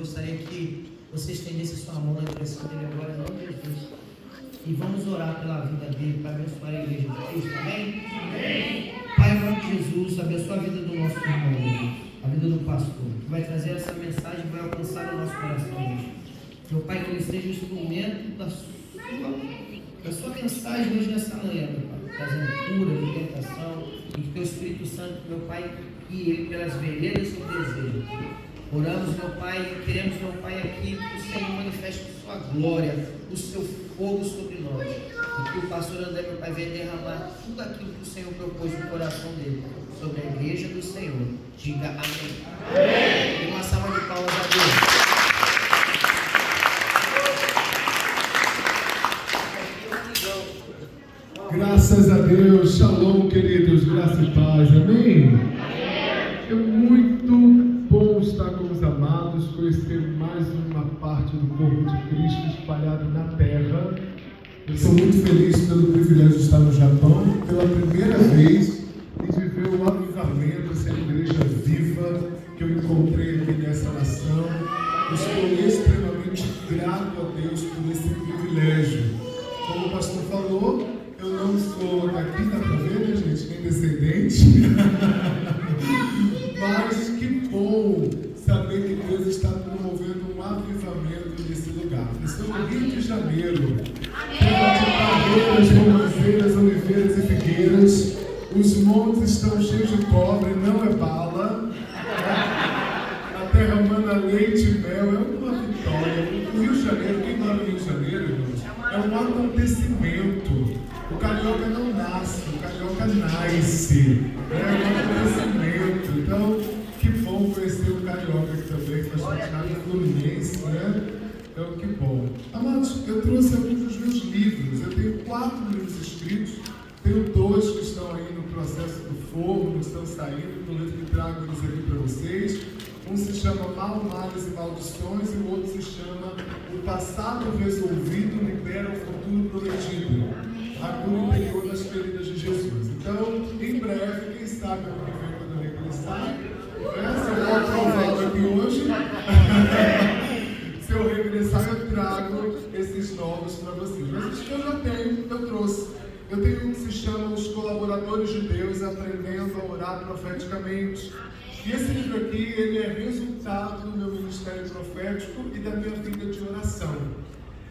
gostaria que você estendesse sua mão na direção dele agora, em nome de Jesus. E vamos orar pela vida dele, para abençoar a igreja de Cristo, amém? Amém. Pai, em nome de Jesus, abençoa a vida do nosso irmão, a vida do pastor, que vai trazer essa mensagem e vai alcançar o nosso coração hoje. Meu Pai, que ele seja o instrumento da sua mensagem hoje nessa manhã, meu Pai, trazendo cura, libertação, e que teu Espírito Santo, meu Pai, guie ele pelas veredas que deseja. Oramos, meu Pai, queremos, meu Pai, aqui que o Senhor manifeste a sua glória, o seu fogo sobre nós. E que o pastor André, meu Pai, venha derramar tudo aquilo que o Senhor propôs no coração dele, sobre a igreja do Senhor. Diga amém. Amém. E uma salva de palmas a Deus. Graças a Deus. Shalom, queridos. Graça e paz. Amém? É muito bom estar com os amados, conhecer mais uma parte do corpo de Cristo espalhado na terra. Eu sou muito feliz pelo privilégio de estar no Japão pela primeira vez e de ver o avivamento, essa igreja viva que eu encontrei aqui nessa nação. Eu estou extremamente grato a Deus por esse privilégio. Como o pastor falou, eu não sou daqui, dá pra ver, né, gente? Nem descendente. Mas que bom saber que Deus está promovendo um avivamento nesse lugar. Estou no Rio de Janeiro, terra de barreiras, romãzeiras, oliveiras e figueiras. Os montes estão cheios de cobre, não é bala. A terra mana leite e mel, é uma vitória. O Rio de Janeiro, quem mora no Rio de Janeiro, irmãos, é um acontecimento. O carioca não nasce, o carioca nasce. É um acontecimento. Então, que bom conhecer o carioca que também faz parte do Fluminense, né? Então, que bom. Amados, eu trouxe alguns dos meus livros. Eu tenho 4 livros escritos. Tenho 2 que estão aí no processo do forno, estão saindo. Prometo que trago eles aqui para vocês. Um se chama Males e Maldições e o outro se chama O Passado Resolvido Libera o Futuro Prometido. A cura interior das feridas de Jesus. Então, em breve, quem sabe ano que vem, quando eu regressar, se eu for aprovado aqui hoje, se eu regressar, eu trago esses novos para vocês. Mas os que eu já tenho, eu trouxe. Eu tenho um que se chama Os Colaboradores de Deus Aprendendo a Orar Profeticamente. E esse livro aqui, ele é resultado do meu ministério profético e da minha vida de oração.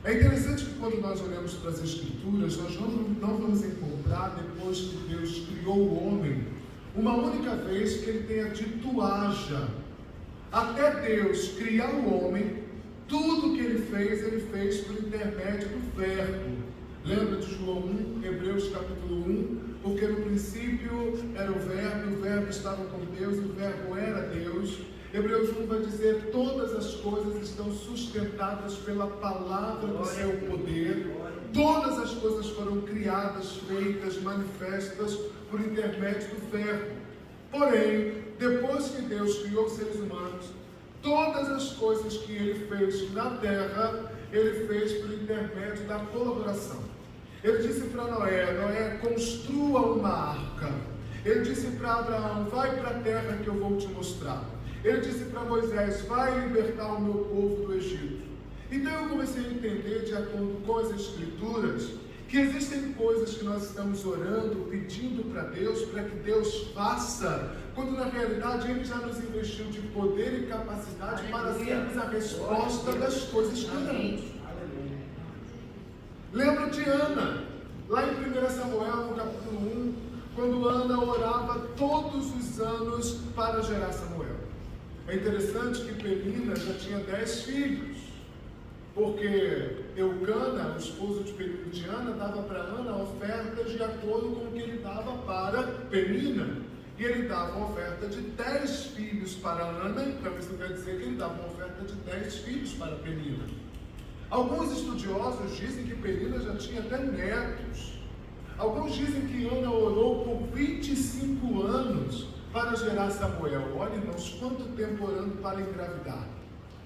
É interessante que quando nós olhamos para as Escrituras, nós não vamos encontrar, depois que Deus criou o homem, uma única vez que ele tenha dito haja. Até Deus criar o homem, tudo que ele fez por intermédio do Verbo. Lembra de João 1, Hebreus capítulo 1? Porque no princípio era o Verbo estava com Deus, e o Verbo era Deus. Hebreus 1 vai dizer: todas as coisas estão sustentadas pela palavra do seu poder. Todas as coisas foram criadas, feitas, manifestas por intermédio do Verbo. Porém, depois que Deus criou os seres humanos, todas as coisas que ele fez na terra, ele fez por intermédio da colaboração. Ele disse para Noé, construa uma arca. Ele disse para Abraão, vai para a terra que eu vou te mostrar. Ele disse para Moisés, vai libertar o meu povo do Egito. Então eu comecei a entender, de acordo com as Escrituras, que existem coisas que nós estamos orando, pedindo para Deus, para que Deus faça, quando na realidade Ele já nos investiu de poder e capacidade para sermos a resposta das coisas que oramos. Lembra de Ana, lá em 1 Samuel, no capítulo 1, quando Ana orava todos os anos para gerar Samuel. É interessante que Penina já tinha 10 filhos, porque Eucana, o esposo de Ana, dava para Ana ofertas de acordo com o que ele dava para Penina. E ele dava uma oferta de 10 filhos para Ana, então isso quer dizer que ele dava uma oferta de 10 filhos para Penina. Alguns estudiosos dizem que Penina já tinha até netos. Alguns dizem que Ana orou por 25 anos para gerar Samuel. Olha, irmãos, quanto tempo orando para engravidar.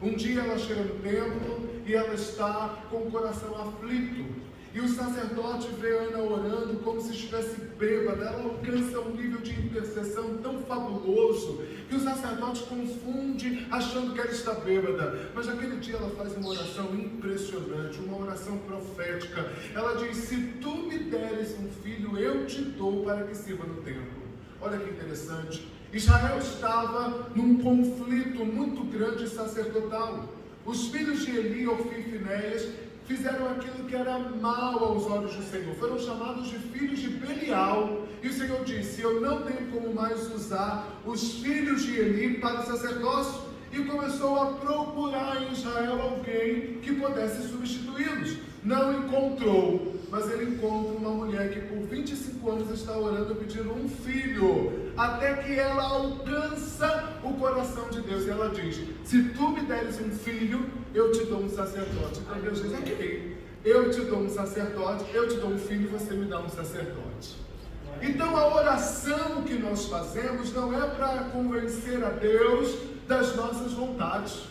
Um dia ela chega no templo e ela está com o coração aflito. E o sacerdote vê Ana orando como se estivesse bêbada. Ela alcança um nível de intercessão tão fabuloso que o sacerdote confunde achando que ela está bêbada. Mas naquele dia ela faz uma oração impressionante, uma oração profética. Ela diz: se tu me deres um filho, eu te dou para que sirva no templo. Olha que interessante. Israel estava num conflito muito grande sacerdotal. Os filhos de Eli, Ofni e Finéias, fizeram aquilo que era mal aos olhos do Senhor. Foram chamados de filhos de Belial. E o Senhor disse: eu não tenho como mais usar os filhos de Eli para o sacerdócio. E começou a procurar em Israel alguém que pudesse substituí-los. Não encontrou, mas ele encontra uma mulher que por 25 anos está orando pedindo um filho, até que ela alcança o coração de Deus. E ela diz: se tu me deres um filho, eu te dou um sacerdote. Então Deus diz: ok, eu te dou um sacerdote, eu te dou um filho e você me dá um sacerdote. Então a oração que nós fazemos não é para convencer a Deus das nossas vontades,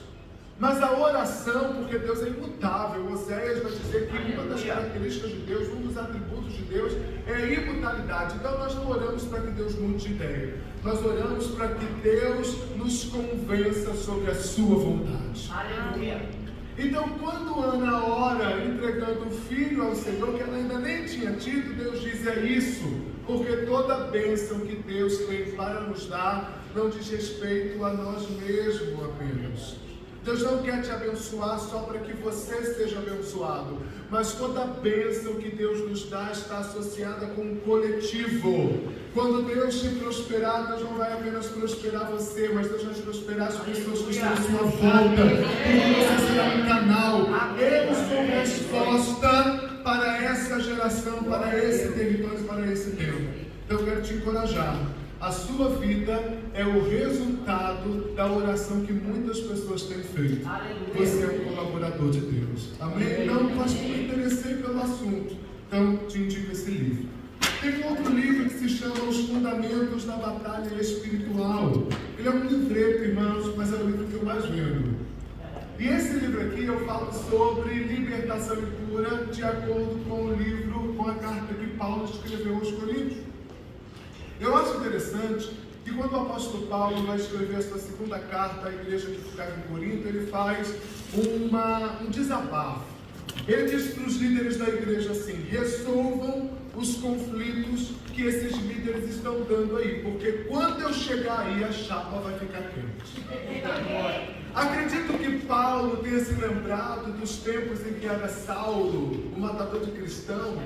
mas a oração, porque Deus é imutável. Oséias vai dizer que uma das características de Deus, um dos atributos de Deus é a imutabilidade. Então nós não oramos para que Deus mude de ideia, nós oramos para que Deus nos convença sobre a sua vontade. Aleluia. Então, quando Ana ora entregando o filho ao Senhor, que ela ainda nem tinha tido, Deus diz: é isso, porque toda bênção que Deus tem para nos dar não diz respeito a nós mesmos apenas. Deus não quer te abençoar só para que você seja abençoado, mas toda bênção que Deus nos dá está associada com um coletivo. Quando Deus te prosperar, Deus não vai apenas prosperar você, mas Deus vai prosperar as pessoas que estão à sua volta, porque você será um canal. Eu sou resposta para essa geração, para esse território, para esse tempo. Então eu quero te encorajar. A sua vida é o resultado da oração que muitas pessoas têm feito. Você é um colaborador de Deus. Amém? Então, pastor, me interessei pelo assunto. Então, te indico esse livro. Tem um outro livro que se chama Os Fundamentos da Batalha Espiritual. Ele é um livreto, irmãos, mas é o livro que eu mais vendo. E esse livro aqui eu falo sobre libertação e cura de acordo com o livro, com a carta que Paulo escreveu aos Coríntios. Eu acho interessante que quando o apóstolo Paulo vai escrever a sua segunda carta à igreja que ficava em Corinto, ele faz um desabafo. Ele diz para os líderes da igreja assim: resolvam os conflitos que esses líderes estão dando aí, porque quando eu chegar aí a chapa vai ficar quente. Acredito que Paulo tenha se lembrado dos tempos em que era Saulo, o matador de cristãos,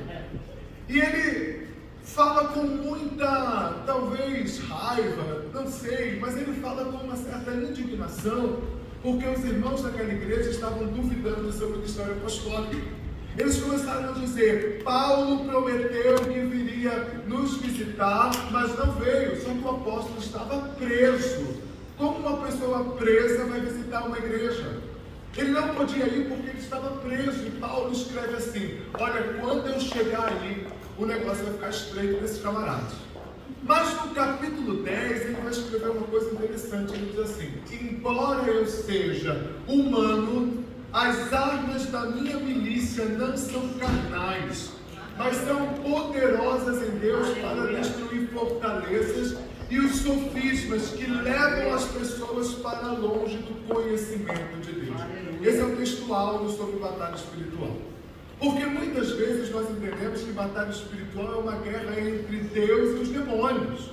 e ele fala com muita, talvez, raiva, não sei, mas ele fala com uma certa indignação, porque os irmãos daquela igreja estavam duvidando do seu ministério apostólico. Eles começaram a dizer: Paulo prometeu que viria nos visitar, mas não veio, só que o apóstolo estava preso. Como uma pessoa presa vai visitar uma igreja? Ele não podia ir porque ele estava preso. E Paulo escreve assim: olha, quando eu chegar aí, o negócio vai ficar estreito desses camaradas. Mas no capítulo 10 ele vai escrever uma coisa interessante. Ele diz assim: embora eu seja humano, as armas da minha milícia não são carnais, mas são poderosas em Deus para destruir fortalezas e os sofismas que levam as pessoas para longe do conhecimento de Deus. Esse é o textual sobre batalha espiritual. Porque muitas vezes nós entendemos que batalha espiritual é uma guerra entre Deus e os demônios.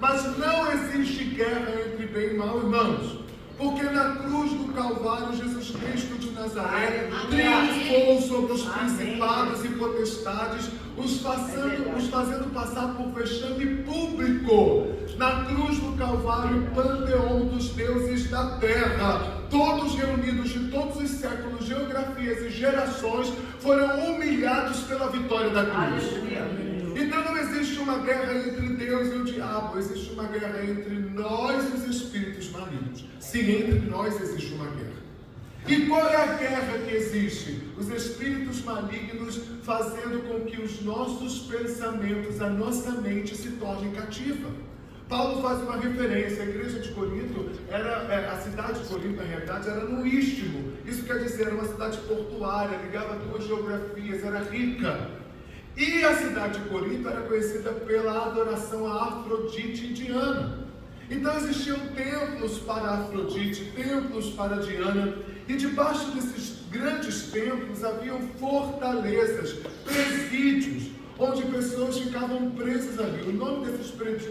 Mas não existe guerra entre bem e mal, irmãos. Porque na cruz do Calvário, Jesus Cristo de Nazaré triunfou sobre os principados e potestades, os fazendo passar por vexame público. Na cruz do Calvário, o panteão dos deuses da terra, todos reunidos de todos os séculos, geografias e gerações, foram humilhados pela vitória da cruz. Então não existe uma guerra entre Deus e o diabo, existe uma guerra entre nós e os espíritos malignos. Sim, entre nós existe uma guerra. E qual é a guerra que existe? Os espíritos malignos fazendo com que os nossos pensamentos, a nossa mente se torne cativa. Paulo faz uma referência. A igreja de Corinto, a cidade de Corinto, na realidade, era no Istmo. Isso quer dizer, era uma cidade portuária, ligava duas geografias, era rica. E a cidade de Corinto era conhecida pela adoração a Afrodite e Diana. Então existiam templos para Afrodite, templos para Diana, e debaixo desses grandes templos haviam fortalezas, presídios, onde pessoas ficavam presas ali. O nome desses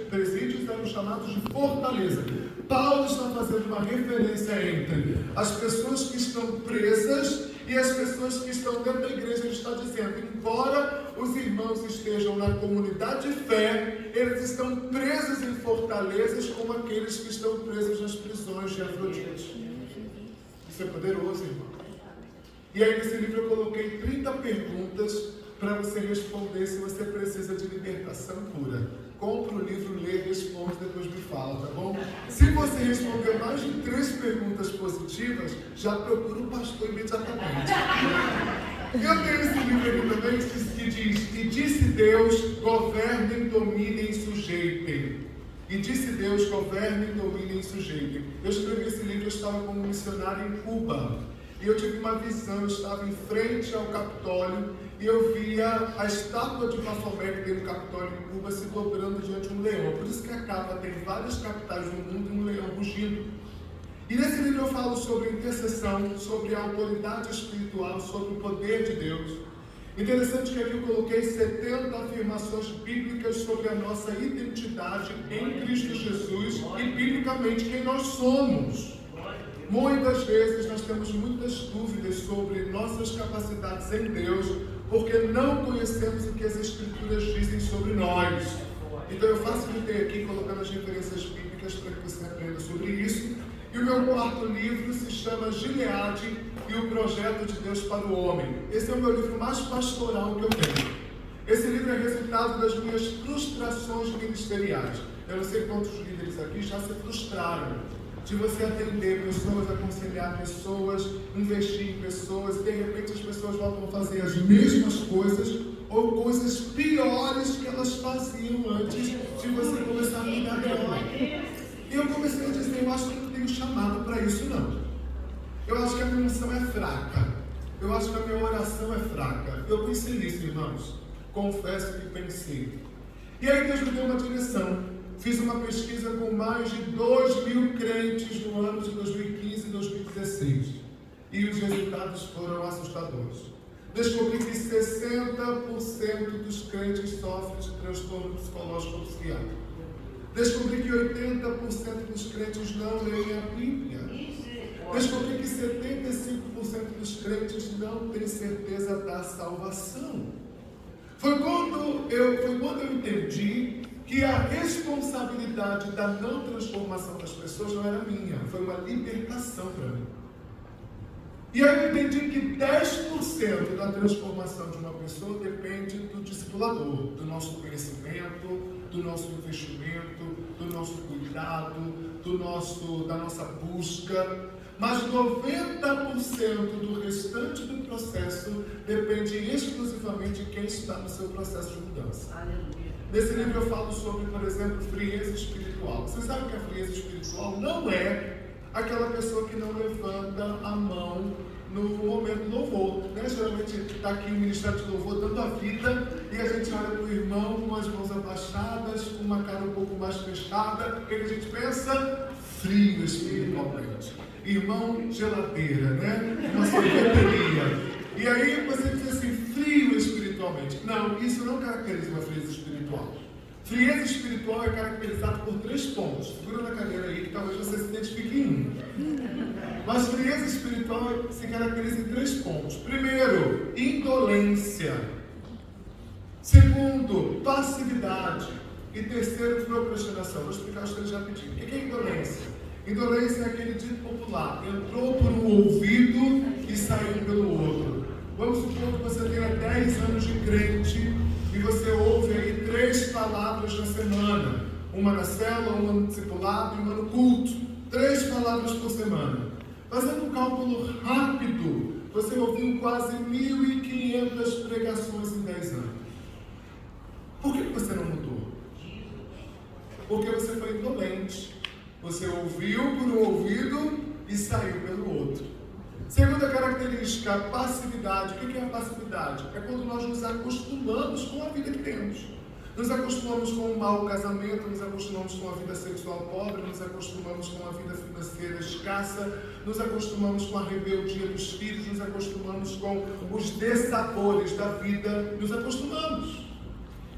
presídios eram chamados de fortaleza. Paulo está fazendo uma referência entre as pessoas que estão presas e as pessoas que estão dentro da igreja. Ele está dizendo, embora os irmãos estejam na comunidade de fé, eles estão presos em fortalezas como aqueles que estão presos nas prisões de Afrodite. Isso é poderoso, irmão. E aí nesse livro eu coloquei 30 perguntas para você responder se você precisa de libertação pura. Compre o livro, lê, responde, depois me fala, tá bom? Se você responder mais de 3 perguntas positivas, já procura o pastor imediatamente. Eu tenho esse livro aqui também que diz: E disse Deus, governem, dominem, sujeitem. E disse Deus, governem, dominem, sujeitem. Eu escrevi esse livro, eu estava como missionário em Cuba. E eu tive uma visão, eu estava em frente ao Capitólio e eu via a estátua de Bafomé que tem no Capitólio em Cuba se dobrando diante de um leão. Por isso que a capa tem várias capitais do mundo e um leão rugindo. E nesse livro eu falo sobre intercessão, sobre a autoridade espiritual, sobre o poder de Deus. Interessante que aqui eu coloquei 70 afirmações bíblicas sobre a nossa identidade em Cristo Jesus e biblicamente quem nós somos. Muitas vezes nós temos muitas dúvidas sobre nossas capacidades em Deus, porque não conhecemos o que as Escrituras dizem sobre nós. Então eu facilitei aqui colocando as referências bíblicas para que você aprenda sobre isso. E o meu quarto livro se chama Gileade e o Projeto de Deus para o Homem. Esse é o meu livro mais pastoral que eu tenho. Esse livro é resultado das minhas frustrações ministeriais. Eu não sei quantos líderes aqui já se frustraram de você atender pessoas, aconselhar pessoas, investir em pessoas, e de repente as pessoas voltam a fazer as mesmas coisas ou coisas piores que elas faziam antes de você começar a cuidar dela. E eu comecei a dizer, eu acho que não tenho chamado para isso não. Eu acho que a minha unção é fraca. Eu acho que a minha oração é fraca. Eu pensei nisso, irmãos. Confesso que pensei. E aí Deus me deu uma direção. Fiz uma pesquisa com mais de 2.000 crentes no ano de 2015 e 2016. E os resultados foram assustadores. Descobri que 60% dos crentes sofrem de transtorno psicológico ou psiquiátrico. Descobri que 80% dos crentes não leem a Bíblia. Descobri que 75% dos crentes não têm certeza da salvação. Foi quando eu entendi que a responsabilidade da não transformação das pessoas não era minha, foi uma libertação para mim. E aí eu entendi que 10% da transformação de uma pessoa depende do discipulador, do nosso conhecimento, do nosso investimento, do nosso cuidado, da nossa busca. Mas 90% do restante do processo depende exclusivamente de quem está no seu processo de mudança. Aleluia. Nesse livro eu falo sobre, por exemplo, frieza espiritual. Vocês sabem que a frieza espiritual não é aquela pessoa que não levanta a mão no momento do louvor, né? Geralmente está aqui o Ministério de Louvor dando a vida e a gente olha para o irmão com as mãos abaixadas, com uma cara um pouco mais fechada. O que a gente pensa? Frio espiritualmente. Irmão geladeira, né? Uma sorveteria. E aí você diz assim, frio espiritualmente. Não, isso não caracteriza uma frieza espiritual. Frieza espiritual é caracterizada por 3 pontos. Segura na cadeira aí que talvez você se identifique em um. Mas frieza espiritual se caracteriza em 3 pontos. Primeiro, indolência. Segundo, passividade. E terceiro, procrastinação. Vou explicar os 3 rapidinho. O que é indolência? Indolência é aquele dito popular. Entrou por um ouvido e saiu pelo outro. Vamos supor que você tenha 10 anos de crente e você ouve aí 3 palavras na semana. Uma na célula, uma no discipulado e uma no culto. 3 palavras por semana. Fazendo um cálculo rápido, você ouviu quase 1.500 pregações em 10 anos. Por que você não mudou? porque você foi indolente. Você ouviu por um ouvido e saiu pelo outro. Segunda característica, passividade. O que é a passividade? É quando nós nos acostumamos com a vida que temos. Nos acostumamos com um mau casamento, nos acostumamos com a vida sexual pobre, nos acostumamos com a vida financeira escassa, nos acostumamos com a rebeldia dos filhos, nos acostumamos com os dessabores da vida, nos acostumamos.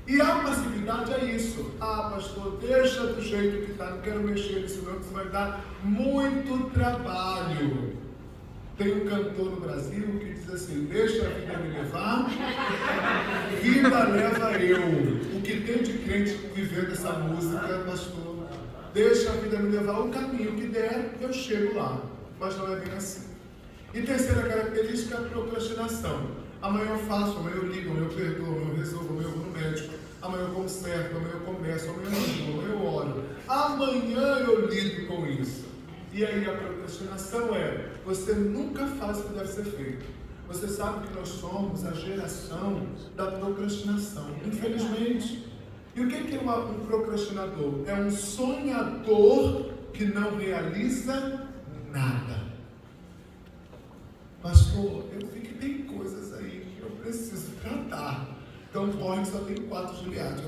E a passividade é isso. Ah, pastor, deixa do jeito que está, não quero mexer nisso não, que isso vai dar muito trabalho. Tem um cantor no Brasil que diz assim: deixa a vida me levar, vida leva eu. O que tem de crente vivendo essa música, pastor? Deixa a vida me levar, o caminho que der, eu chego lá. Mas não é bem assim. E terceira característica, a procrastinação. Amanhã eu faço, amanhã eu ligo, amanhã eu perdoo, amanhã eu resolvo, amanhã eu vou no médico, amanhã eu conserto, amanhã eu começo, amanhã eu ligo, amanhã eu oro. Amanhã eu lido com isso. E aí a procrastinação é, você nunca faz o que deve ser feito. Você sabe que nós somos a geração da procrastinação, infelizmente. E o que é um procrastinador? É um sonhador que não realiza nada. Pastor, eu vi que tem coisas aí que eu preciso tratar. Então corre, só tem 4 Juliadas.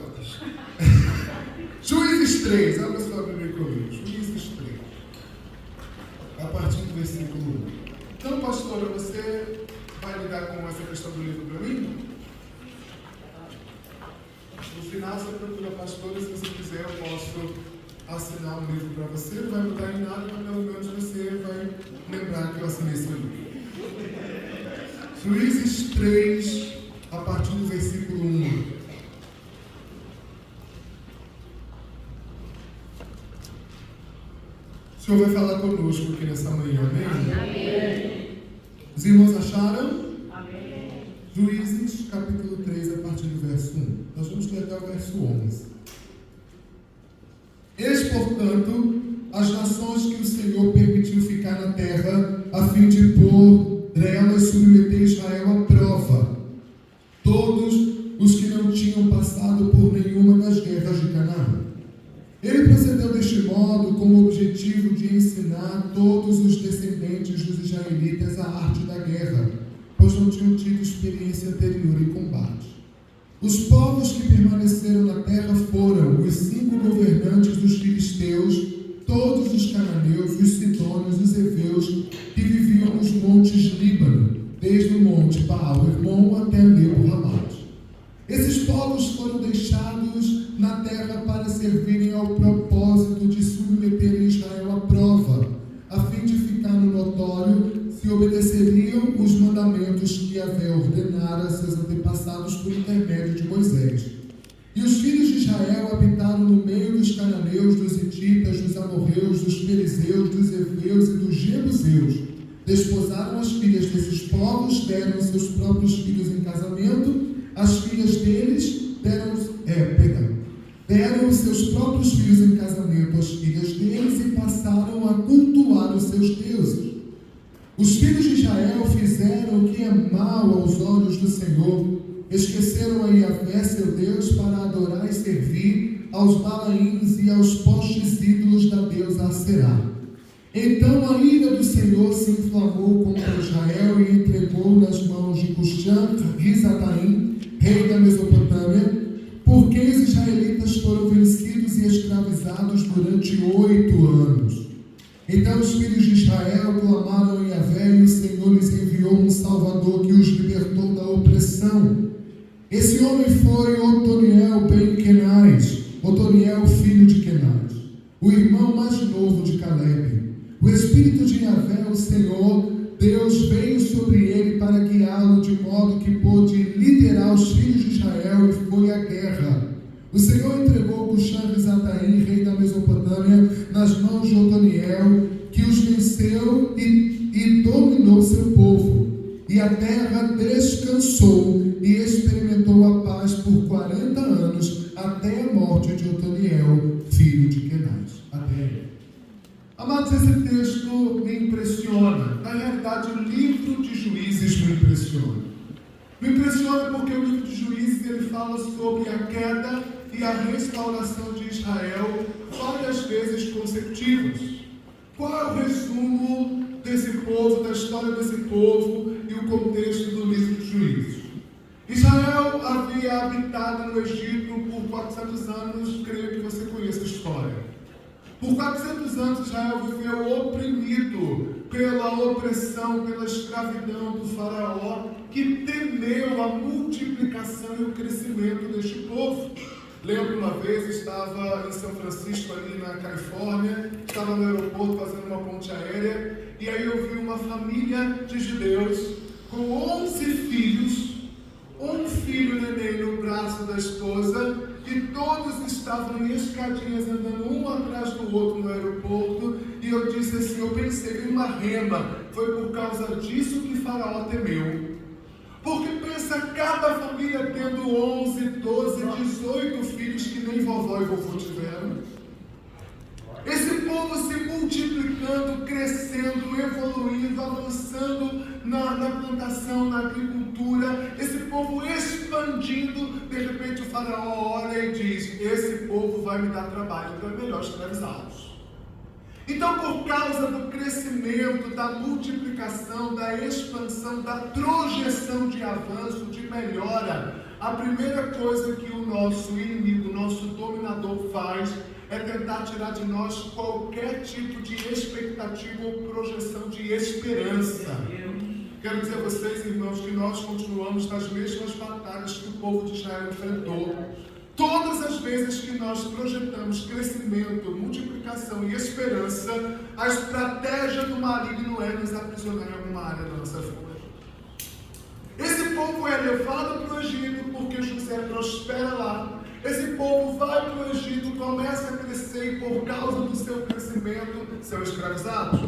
Juízes 3, olha a sua Bíblia comigo. Juízes 3. A partir do versículo 1. Então, pastora, você vai lidar com essa questão do livro para mim? No final, você procura a pastora, se você quiser, eu posso assinar um livro para você. Não vai mudar em nada, mas pelo menos você vai lembrar que eu assinei esse livro. Juízes 3, a partir do versículo 1. O Senhor vai falar conosco aqui nessa manhã, amém? Amém. Os irmãos acharam? Amém. Juízes, capítulo 3, a partir do verso 1. Nós vamos ler até o verso 11. Eis, portanto, as nações que o Senhor permitiu ficar na terra, a fim de pôr nelas submeter Israel à prova. Todos os que não tinham passado por nenhuma das guerras de Canaã. Ele procedeu deste modo com o objetivo de ensinar todos os descendentes dos israelitas a arte da guerra, pois não tinham tido experiência anterior em combate. Os povos que permaneceram na terra foram os 5 governantes dos filisteus, todos os cananeus, os sidônios, os heveus, que viviam nos montes Líbano, desde o monte Baal-Hermon até Nebo-Hamat. Esses povos foram deixados na terra para servirem ao propósito de submeterem Israel à prova, a fim de ficar no notório se obedeceriam os mandamentos que Yahvé ordenara a seus antepassados por intermédio de Moisés. E os filhos de Israel habitaram no meio dos cananeus, dos hititas, dos amorreus, dos perizeus, dos heveus e dos jebuseus. Desposaram as filhas desses povos, deram seus próprios filhos em casamento, as filhas deles deram os seus próprios filhos em casamento às filhas deles e passaram a cultuar os seus deuses. Os filhos de Israel fizeram o que é mal aos olhos do Senhor, esqueceram a Yahvé, seu Deus, para adorar e servir aos Balaíns e aos postes ídolos da deusa Aserá. Então a ira do Senhor se inflamou contra Israel e entregou nas mãos de Cushan-Risataim, rei da Mesopotâmia, porque os israelitas foram vencidos e escravizados durante 8 anos. Então os filhos de Israel clamaram a Yahvé e o Senhor lhes enviou um Salvador que os libertou da opressão. Esse homem foi Otoniel ben Kenaz, Otoniel filho de Kenaz, o irmão mais novo de Caleb. O Espírito de Yahvé, o Senhor, Deus, veio sobre ele para guiá-lo de modo que pôde liderar os filhos de Israel e foi à guerra. O Senhor entregou Cushan-Risataim, rei da Mesopotâmia, nas mãos de Otoniel, que os venceu e dominou seu povo. E a terra descansou e experimentou a paz por 40 anos, até a morte de Otoniel, filho de Kenaz. Até. Amados, esse texto me impressiona. Na realidade, o livro de Juízes me impressiona. Me impressiona porque o livro de Juízes ele fala sobre a queda e a restauração de Israel várias vezes consecutivas. Qual é o resumo desse povo, da história desse povo e o contexto do livro de Juízes? Israel havia habitado no Egito por 400 anos, creio que você conhece a história. Por 400 anos Israel viveu oprimido pela opressão, pela escravidão do faraó, que temeu a multiplicação e o crescimento deste povo. Lembro uma vez, estava em São Francisco, ali na Califórnia, estava no aeroporto fazendo uma ponte aérea, e aí eu vi uma família de judeus com 11 filhos, um filho neném no braço da esposa, e todos estavam em escadinhas andando um atrás do outro no aeroporto, e eu disse assim, eu pensei em uma rema, foi por causa disso que Faraó temeu. Porque pensa cada família tendo 11, 12, 18 filhos que nem vovó e vovô tiveram. Esse povo se multiplicando, crescendo, evoluindo, avançando na plantação, na agricultura, esse povo expandindo. De repente o faraó olha e diz, esse povo vai me dar trabalho, então é melhor escravizá-los. Então, por causa do crescimento, da multiplicação, da expansão, da projeção de avanço, de melhora, a primeira coisa que o nosso inimigo, o nosso dominador faz é tentar tirar de nós qualquer tipo de expectativa ou projeção de esperança. Quero dizer a vocês, irmãos, que nós continuamos nas mesmas batalhas que o povo de Israel enfrentou. Todas as vezes que nós projetamos crescimento, multiplicação e esperança, a estratégia do maligno é nos aprisionar em alguma área da nossa vida. Esse povo é levado para o Egito porque José prospera lá. Esse povo vai para o Egito, começa a crescer e por causa do seu crescimento são escravizados.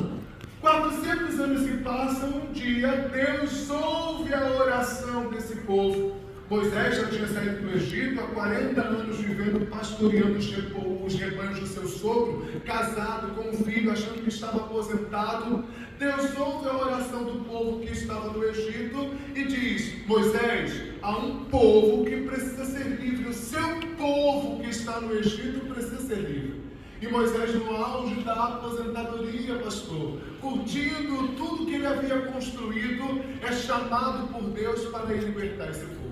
400 anos se passam, um dia Deus ouve a oração desse povo. Moisés já tinha saído do Egito há 40 anos vivendo, pastoreando os rebanhos do seu sogro, casado com um filho, achando que estava aposentado. Deus ouve a oração do povo que estava no Egito e diz, Moisés, há um povo que precisa ser livre, o seu povo que está no Egito precisa ser livre. E Moisés, no auge da aposentadoria, pastor, curtindo tudo que ele havia construído, é chamado por Deus para ir libertar esse povo.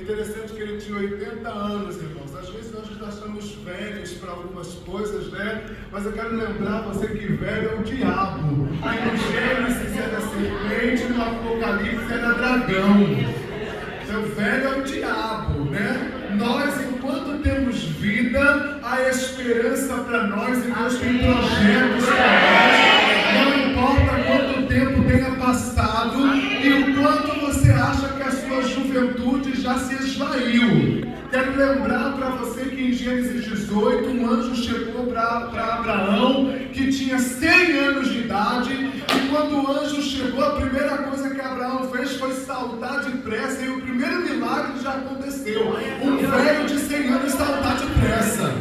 Interessante que ele tinha 80 anos, irmãos. Às vezes nós já estamos velhos para algumas coisas, né? Mas eu quero lembrar você que velho é o diabo. Aí no Gênesis era serpente, no Apocalipse era dragão. Então velho é o diabo, né? Nós, enquanto temos vida, há esperança para nós e Deus tem projetos para nós. Não importa quanto tempo tenha passado e o quanto você acha que a sua juventude já se esvaiu. Quero lembrar para você que em Gênesis 18 um anjo chegou para Abraão que tinha 100 anos de idade, e quando o anjo chegou, a primeira coisa que Abraão fez foi saltar depressa, e o primeiro milagre já aconteceu. Um velho de 100 anos saltar depressa.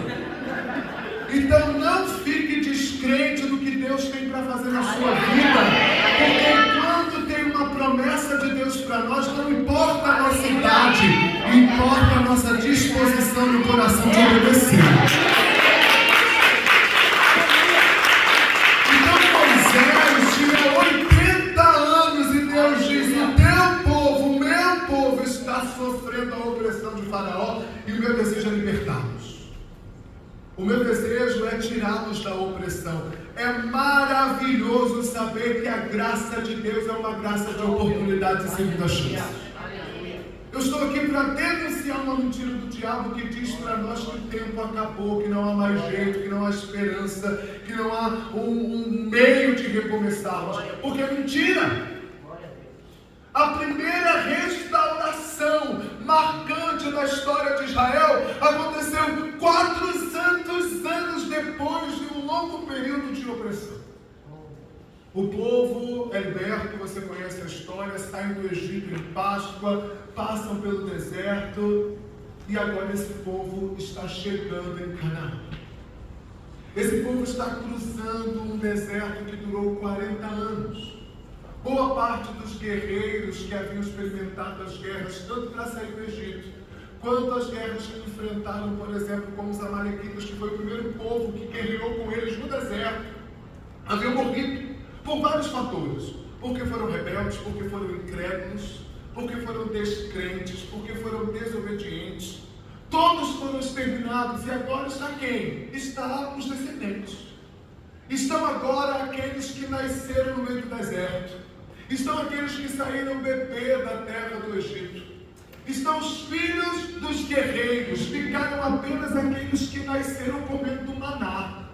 Então não fique descrente do que Deus tem para fazer na sua vida, porque quando tem uma promessa de Deus para nós, não importa a nossa idade, importa a nossa disposição no coração de obedecer. Então Moisés tinha 80 anos e Deus diz, o teu povo, o meu povo está sofrendo a opressão de Faraó e o meu desejo é libertá-los. O meu desejo é tirá-los da opressão. É maravilhoso saber que a graça de Deus é uma graça de oportunidade e segunda chance. Eu estou aqui para denunciar uma mentira do diabo que diz para nós que o tempo acabou, que não há mais jeito, que não há esperança, que não há um meio de recomeçarmos. Porque é mentira. A primeira restauração marcante da história de Israel aconteceu 400 anos depois de um longo período de opressão. O povo é liberto, você conhece a história, saem do Egito em Páscoa, passam pelo deserto e agora esse povo está chegando em Canaã. Esse povo está cruzando um deserto que durou 40 anos. Boa parte dos guerreiros que haviam experimentado as guerras, tanto para sair do Egito, Quantas guerras que enfrentaram, por exemplo, com os amalequitas, que foi o primeiro povo que guerreou com eles no deserto, haviam morrido por vários fatores. Porque foram rebeldes, porque foram incrédulos, porque foram descrentes, porque foram desobedientes. Todos foram exterminados, e agora está quem? Está os descendentes. Estão agora aqueles que nasceram no meio do deserto. Estão aqueles que saíram bebê da terra do Egito. Estão os filhos dos guerreiros. Ficaram apenas aqueles que nasceram comendo do maná.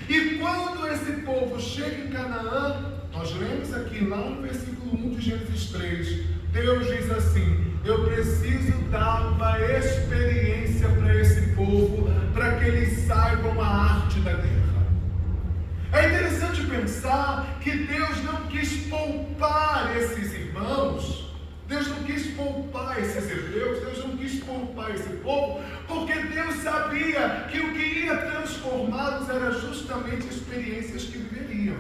E quando esse povo chega em Canaã, nós lemos aqui lá no versículo 1 de Gênesis 3, Deus diz assim: eu preciso dar uma experiência para esse povo, para que eles saibam a arte da guerra. É interessante pensar que Deus não quis poupar esses irmãos, Deus não quis poupar esses hebreus, Deus não quis poupar esse povo, porque Deus sabia que o que ia transformá-los era justamente experiências que viveriam.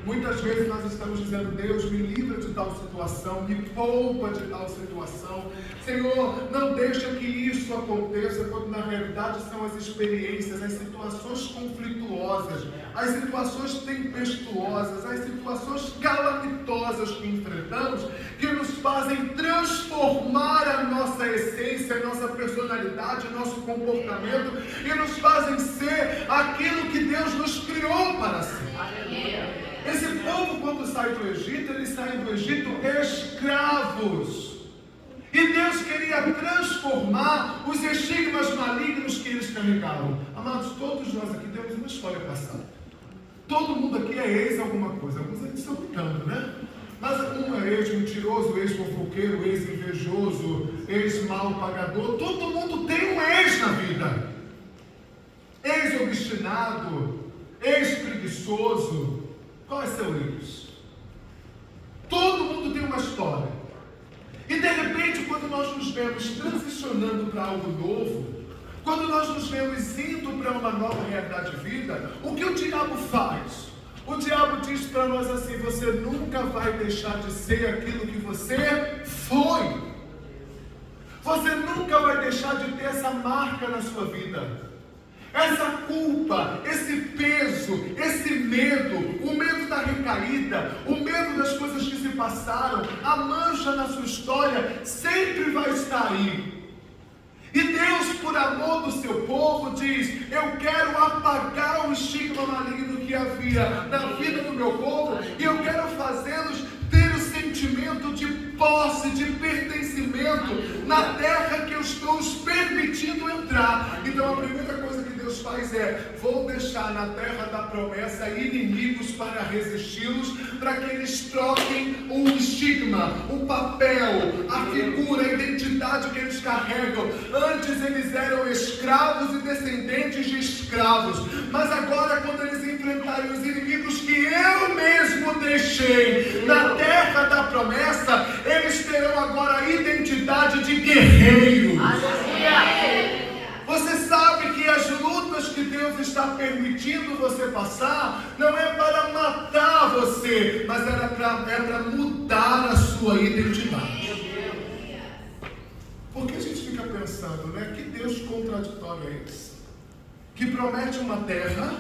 Muitas vezes nós estamos dizendo: Deus, me livra de tal situação, me poupa de tal situação. Senhor, não deixa que isso aconteça, quando na realidade são as experiências, as situações conflituosas, as situações tempestuosas, as situações calamitosas que enfrentamos, que nos fazem transformar a nossa essência, a nossa personalidade, o nosso comportamento, e nos fazem ser aquilo que Deus nos criou para ser. Esse povo, quando sai do Egito, eles saem do Egito escravos. E Deus queria transformar os estigmas malignos que eles carregavam. Amados, todos nós aqui temos uma história passada. Todo mundo aqui é ex alguma coisa. Alguns aqui estão brincando, né? Mas um é ex-mentiroso, ex-fofoqueiro, ex-invejoso, ex-mal pagador. Todo mundo tem um ex na vida. Ex-obstinado, ex-preguiçoso. Qual é seu ex? Todo mundo tem uma história. E de repente, quando nós nos vemos transicionando para algo novo, quando nós nos vemos indo para uma nova realidade de vida, o que o diabo faz? O diabo diz para nós assim: você nunca vai deixar de ser aquilo que você foi. Você nunca vai deixar de ter essa marca na sua vida. Essa culpa, esse peso, esse medo, o medo da recaída, o medo das coisas que se passaram, a mancha na sua história sempre vai estar aí. E Deus, por amor do seu povo, diz: eu quero apagar o estigma maligno que havia na vida do meu povo, e eu quero fazê-los ter o sentimento de posse, de pertencimento na terra que eu estou os permitindo entrar. Então a primeira coisa que Deus faz é: vou deixar na terra da promessa inimigos para resisti-los, para que eles troquem o estigma, o papel, a figura, a identidade que eles carregam. Antes eles eram escravos e descendentes de escravos, mas agora, quando eles enfrentarem os inimigos que eu mesmo deixei na terra da promessa, eles terão agora a identidade de guerreiros. Você sabe que as lutas que Deus está permitindo você passar não é para matar você, mas é para mudar a sua identidade. Porque a gente fica pensando, né? Que Deus contraditório é esse? Que promete uma terra,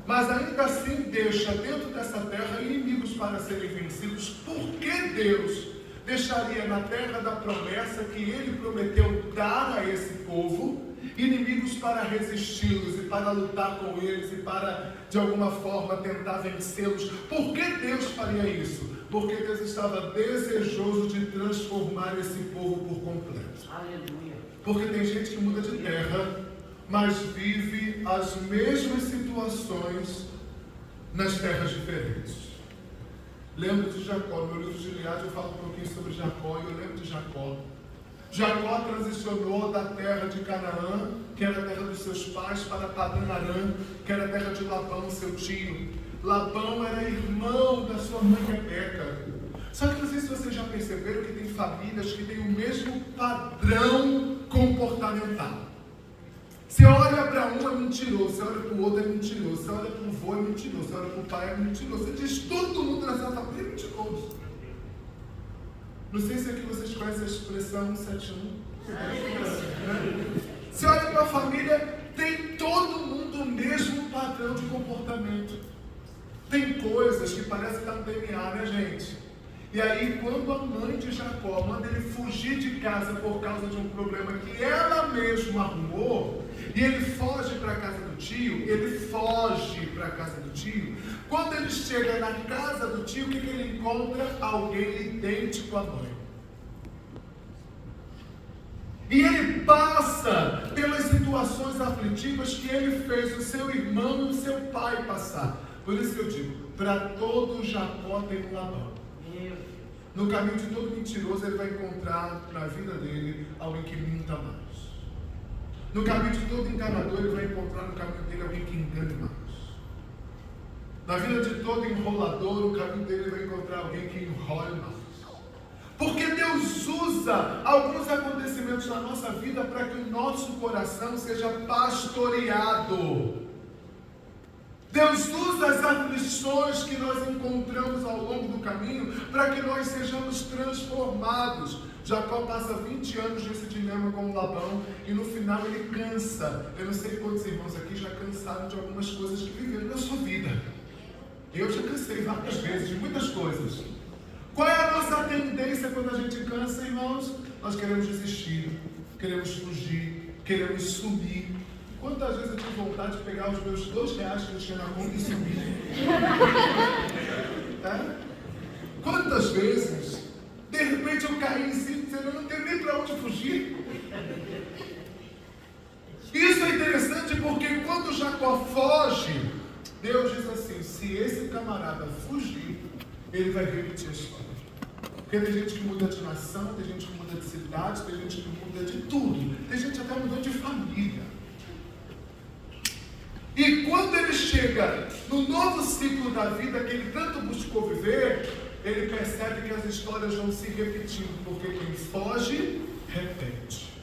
mas ainda assim deixa dentro dessa terra inimigos para serem vencidos. Por que Deus deixaria na terra da promessa que Ele prometeu dar a esse povo inimigos para resisti-los e para lutar com eles e para, de alguma forma, tentar vencê-los? Por que Deus faria isso? Porque Deus estava desejoso de transformar esse povo por completo. Aleluia. Porque tem gente que muda de terra, mas vive as mesmas situações nas terras diferentes. Lembro de Jacó, no meu livro de Gileade eu falo um pouquinho sobre Jacó, e eu lembro de Jacó. Jacó transicionou da terra de Canaã, que era a terra dos seus pais, para Padã Arã, que era a terra de Labão, seu tio. Labão era irmão da sua mãe Rebeca. Só que não sei se vocês já perceberam que tem famílias que têm o mesmo padrão comportamental. Você olha para um, é mentiroso. Você olha para o outro, é mentiroso. Você olha para o avô, é mentiroso. Você olha para o pai, é mentiroso. Você diz: todo mundo nessa família é mentiroso. Não sei se aqui vocês conhecem a expressão 171. Você olha para a família, tem todo mundo o mesmo padrão de comportamento. Tem coisas que parece que está no DNA, né, gente? E aí, quando a mãe de Jacó manda ele fugir de casa por causa de um problema que ela mesma arrumou, e ele foge para a casa do tio, quando ele chega na casa do tio, o que ele encontra? Alguém idêntico à mãe. E ele passa pelas situações aflitivas que ele fez o seu irmão e o seu pai passar. Por isso que eu digo, para todo Jacó tem um Labão. No caminho de todo mentiroso, ele vai encontrar na vida dele alguém que minta mais. No caminho de todo enganador, ele vai encontrar no caminho dele alguém que engane mais. Na vida de todo enrolador, no caminho dele, ele vai encontrar alguém que enrole mais. Porque Deus usa alguns acontecimentos na nossa vida para que o nosso coração seja pastoreado. Deus usa as aflições que nós encontramos ao longo do caminho para que nós sejamos transformados. Jacó passa 20 anos nesse dilema com Labão e no final ele cansa. Eu não sei quantos irmãos aqui já cansaram de algumas coisas que viveram na sua vida. Eu já cansei várias vezes de muitas coisas. Qual é a nossa tendência quando a gente cansa, irmãos? Nós queremos desistir, queremos fugir, queremos sumir. Quantas vezes eu tive vontade de pegar os meus R$2 que eu tinha na conta e sumir? Quantas vezes, de repente eu caí em si, dizendo, eu não tenho nem para onde fugir. Isso é interessante porque quando Jacó foge, Deus diz assim, se esse camarada fugir, ele vai repetir a história. Porque tem gente que muda de nação, tem gente que muda de cidade, tem gente que muda de tudo. Tem gente até mudou de família. E quando ele chega no novo ciclo da vida que ele tanto buscou viver, ele percebe que as histórias vão se repetindo, porque quem foge, repete.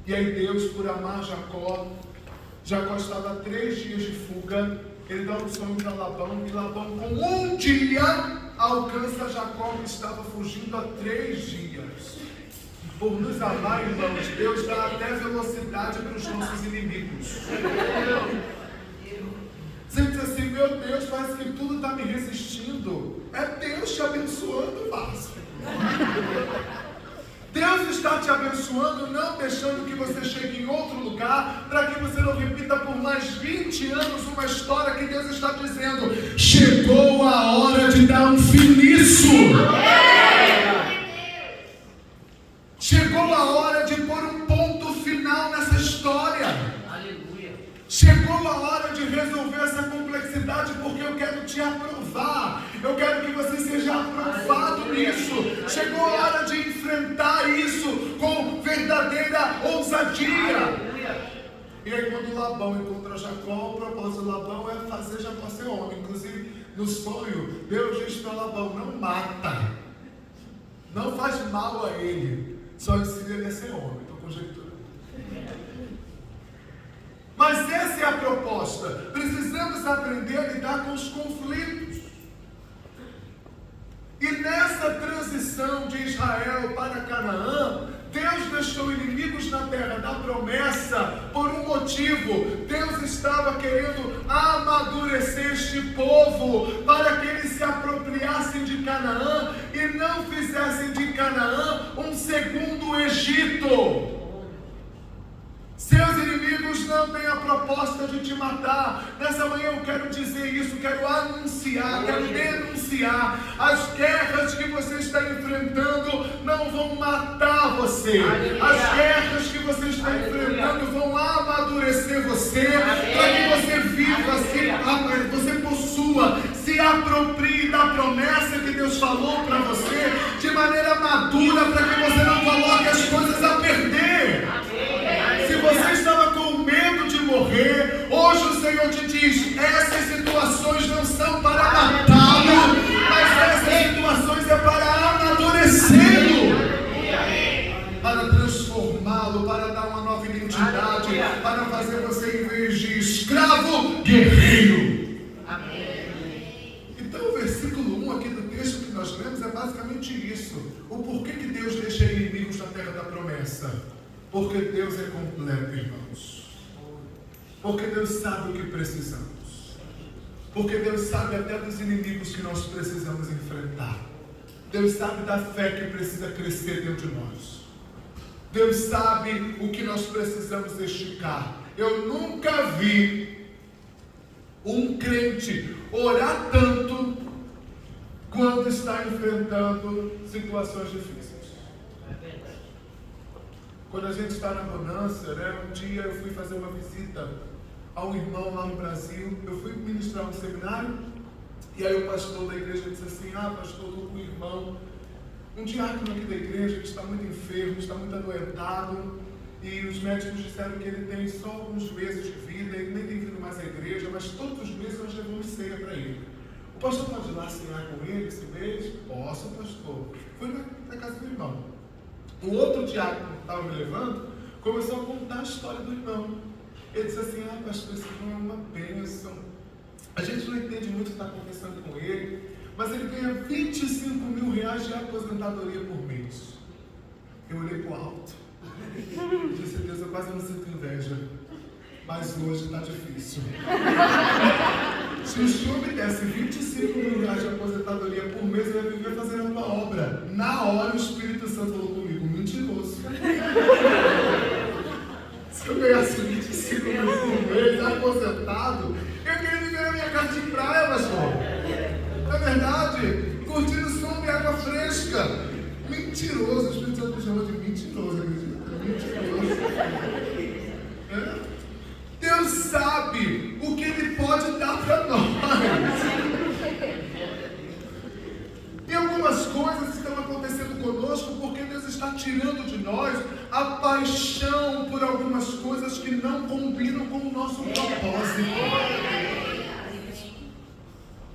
E aí Deus, por amar Jacó estava há 3 dias de fuga, ele dá um sonho para Labão, e Labão com um dia alcança Jacó que estava fugindo há 3 dias. Por nos amar, irmãos, Deus dá até velocidade para os nossos inimigos. Você diz assim, meu Deus, parece que tudo está me resistindo. É Deus te abençoando, Márcio. Deus está te abençoando, não deixando que você chegue em outro lugar, para que você não repita por mais 20 anos uma história que Deus está dizendo, chegou a hora de dar um fim nisso. Chegou a hora de pôr um ponto final nessa história. Aleluia. Chegou a hora de resolver essa complexidade, porque eu quero te aprovar. Eu quero que você seja aprovado nisso. Chegou a hora de enfrentar isso com verdadeira ousadia. Aleluia. E aí quando Labão encontra Jacó, o propósito de Labão é fazer Jacó ser homem. Inclusive, no sonho, Deus diz para Labão, não mata. Não faz mal a ele. Só ensina ele a ser homem, estou conjecturando. Mas essa é a proposta. Precisamos aprender a lidar com os conflitos. E nessa transição de Israel para Canaã, Deus deixou inimigos na terra da promessa por um motivo. Deus estava querendo amadurecer este povo para que eles se apropriassem de Canaã e não fizessem de Canaã um segundo Egito. Seus inimigos não têm a proposta de te matar. Nessa manhã eu quero dizer isso, quero anunciar, quero denunciar. As guerras que você está enfrentando não vão matar você. As guerras que você está enfrentando vão amadurecer você, para que você viva, você possua, se aproprie da promessa que Deus falou para você de maneira madura, para que você não coloque as coisas a perder. Se você estava com medo de morrer, hoje o Senhor te diz, essas situações não são para matá-lo, mas essas situações é para amadurecê-lo, para transformá-lo, para dar uma nova identidade, para fazer você, em vez de escravo, guerreiro. Então o versículo 1 aqui do texto que nós lemos é basicamente isso. O porquê que Deus deixa inimigos na terra terra da promessa? Porque Deus é completo, irmãos. Porque Deus sabe o que precisamos. Porque Deus sabe até dos inimigos que nós precisamos enfrentar. Deus sabe da fé que precisa crescer dentro de nós. Deus sabe o que nós precisamos esticar. Eu nunca vi um crente orar tanto quando está enfrentando situações difíceis. Quando a gente está na bonança, né? Um dia eu fui fazer uma visita a um irmão lá no Brasil. Eu fui ministrar um seminário e aí o pastor da igreja disse assim: pastor, eu estou com um irmão, um diácono aqui da igreja que está muito enfermo, está muito adoentado, e os médicos disseram que ele tem só alguns meses de vida, ele nem tem vindo mais à igreja, mas todos os meses nós levamos ceia para ele. O pastor pode ir lá cear com ele esse mês? Posso, pastor. Fui na casa do irmão. O outro diácono que estava me levando começou a contar a história do irmão. Ele disse assim: pastor, esse irmão é uma bênção. A gente não entende muito o que está acontecendo com ele, mas ele ganha 25 mil reais de aposentadoria por mês. Eu olhei para o alto. Disse: Deus, eu quase não sinto inveja, mas hoje está difícil. Se o senhor me desse 25 mil reais de aposentadoria por mês, eu ia viver fazendo uma obra. Na hora o Espírito Santo falou comigo: mentiroso. Se eu ganhasse 25 mil por mês aposentado, eu queria viver na minha casa de praia, pastor. Não é verdade? Curtindo sombra e água fresca. Mentiroso. O Espírito Santo me chama de mentiroso, acredita? Mentiroso. Deus sabe o que Ele pode dar para nós. E algumas coisas estão acontecendo conosco porque Deus está tirando de nós a paixão por algumas coisas que não combinam com o nosso propósito.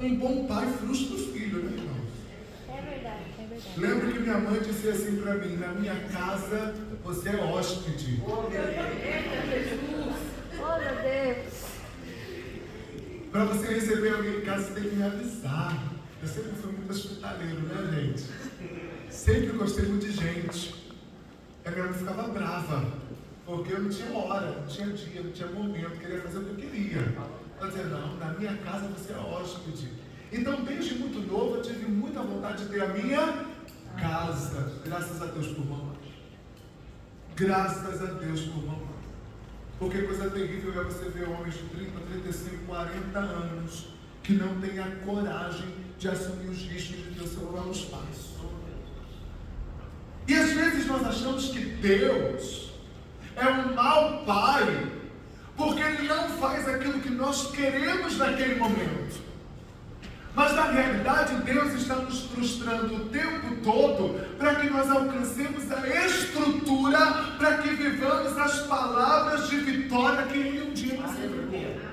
Um bom pai frustra o filho, né, irmão? É verdade, é verdade. Lembro que minha mãe disse assim para mim: na minha casa você é hóspede. Oh, meu Deus. Para você receber alguém em casa, você tem que me avisar. Eu sempre fui muito hospitaleiro, né, gente? Sempre gostei muito de gente. A minha mãe ficava brava, porque eu não tinha hora, não tinha dia, não tinha momento, queria fazer o que eu queria. Ela dizia: não, na minha casa você é hóspede. Então, desde muito novo, eu tive muita vontade de ter a minha casa. Graças a Deus por mamãe. Graças a Deus por mamãe. Porque coisa terrível é você ver homens de 30, 35, 40 anos que não têm a coragem de assumir os riscos de ter o seu próprio espaço. E às vezes nós achamos que Deus é um mau pai porque Ele não faz aquilo que nós queremos naquele momento. Mas na realidade Deus está nos frustrando o tempo todo para que nós alcancemos a estrutura para que vivamos as palavras de vitória que Ele um dia nos entregou.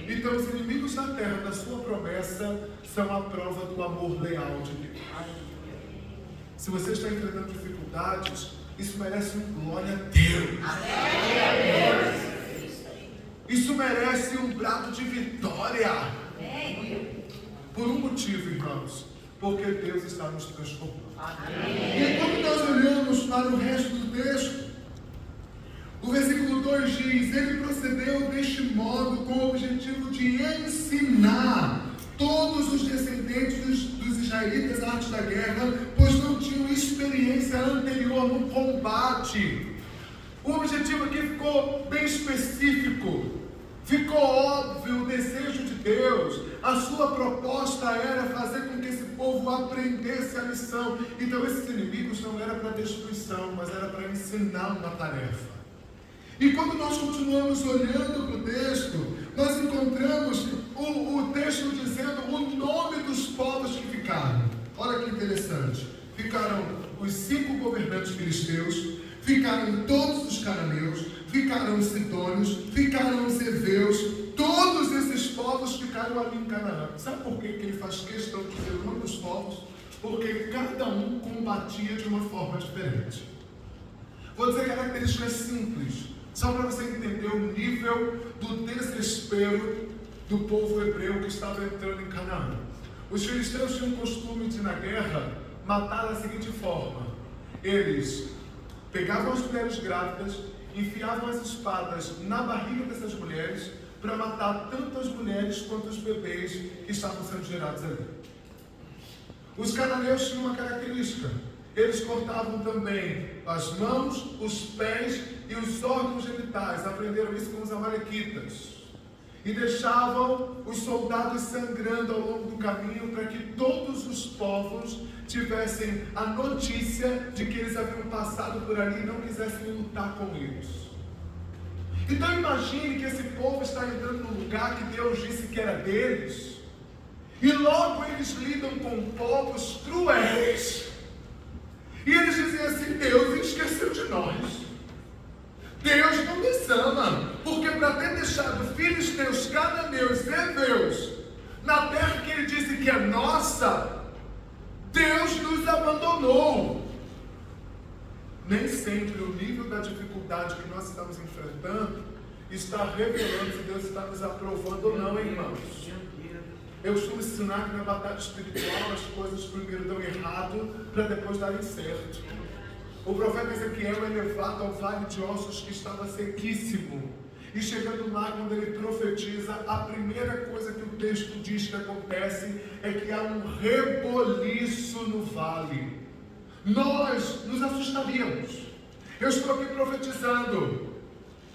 Então os inimigos da terra da sua promessa são a prova do amor leal de Deus. Se você está enfrentando dificuldades, isso merece um glória a Deus. Isso merece um brado de vitória. Por um motivo, irmãos, porque Deus está nos transformando. E quando nós olhamos para o resto do texto, o versículo 2 diz: Ele procedeu deste modo com o objetivo de ensinar todos os descendentes dos israelitas a arte da guerra, pois não tinham experiência anterior no combate. O objetivo aqui ficou bem específico. Ficou óbvio o desejo de Deus. A sua proposta era fazer com que esse povo aprendesse a lição. Então esses inimigos não era para destruição, mas era para ensinar uma tarefa. E quando nós continuamos olhando para o texto, nós encontramos o texto dizendo o nome dos povos que ficaram. Olha que interessante. Ficaram os 5 governantes filisteus, ficaram todos os cananeus, ficaram os sidônios, ficaram os heveus, todos esses povos ficaram ali em Canaã. Sabe por que ele faz questão de dizer o nome dos povos? Porque cada um combatia de uma forma diferente. Vou dizer características simples, só para você entender o nível do desespero do povo hebreu que estava entrando em Canaã. Os filisteus tinham o costume de, na guerra, matar da seguinte forma: eles pegavam as mulheres grávidas, enfiavam as espadas na barriga dessas mulheres para matar tanto as mulheres quanto os bebês que estavam sendo gerados ali. Os cananeus tinham uma característica: eles cortavam também as mãos, os pés e os órgãos genitais. Aprenderam isso com os amalequitas. E deixavam os soldados sangrando ao longo do caminho para que todos os povos tivessem a notícia de que eles haviam passado por ali e não quisessem lutar com eles. Então imagine que esse povo está entrando num lugar que Deus disse que era deles, e logo eles lidam com povos cruéis. E eles dizem assim: Deus esqueceu de nós. Deus não nos ama, porque para ter deixado filisteus, cananeus, heveus na terra que Ele disse que é nossa, Deus nos abandonou. Nem sempre o nível da dificuldade que nós estamos enfrentando está revelando se Deus está nos aprovando ou não, irmãos. Eu costumo ensinar que na batalha espiritual as coisas primeiro dão errado para depois darem certo. O profeta Ezequiel é levado ao vale de ossos que estava sequíssimo. E chegando lá, quando ele profetiza, a primeira coisa que o texto diz que acontece é que há um reboliço no vale. Nós nos assustaríamos. Eu estou aqui profetizando.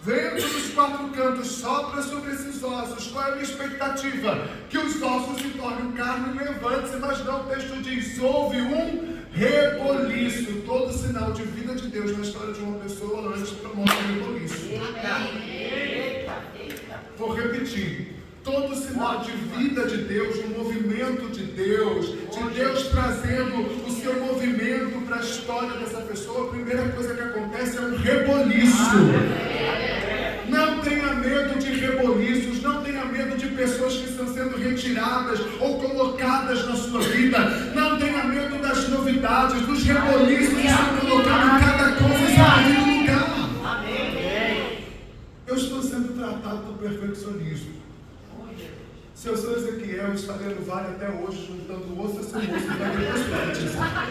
Vento dos quatro cantos sopra sobre esses ossos. Qual é a minha expectativa? Que os ossos se tornem carne e levante-se. Mas não, o texto diz: houve um reboliço. Todo sinal de vida de Deus na história de uma pessoa antes promove um reboliço. Vou repetir. Todo sinal de vida de Deus, um movimento de Deus trazendo o seu movimento para a história dessa pessoa, a primeira coisa que acontece é um reboliço. Não tenha medo de reboliços, não tenha medo de pessoas que estão sendo retiradas ou colocadas na sua vida. Não tenha medo das novidades, dos reboliços que estão colocando cada coisa em seu lugar. Eu estou sendo tratado do perfeccionismo. Se eu sou Ezequiel, eu estaria no vale até hoje, juntando osso a seu osso, para depois profetizar.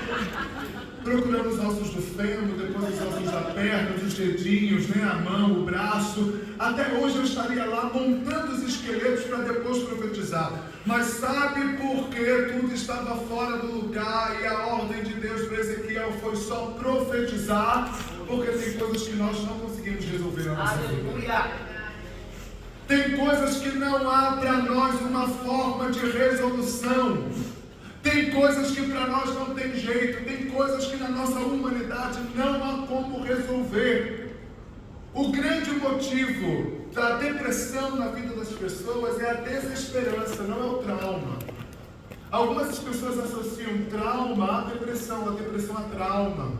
Procurando os ossos do fêmur, depois os ossos da perna, dos dedinhos, a mão, o braço. Até hoje eu estaria lá montando os esqueletos para depois profetizar. Mas sabe por que tudo estava fora do lugar e a ordem de Deus para Ezequiel foi só profetizar? Porque tem coisas que nós não conseguimos resolver na nossa vida. Tem coisas que não há para nós uma forma de resolução. Tem coisas que para nós não tem jeito. Tem coisas que na nossa humanidade não há como resolver. O grande motivo da depressão na vida das pessoas é a desesperança, não é o trauma. Algumas pessoas associam trauma à depressão a trauma.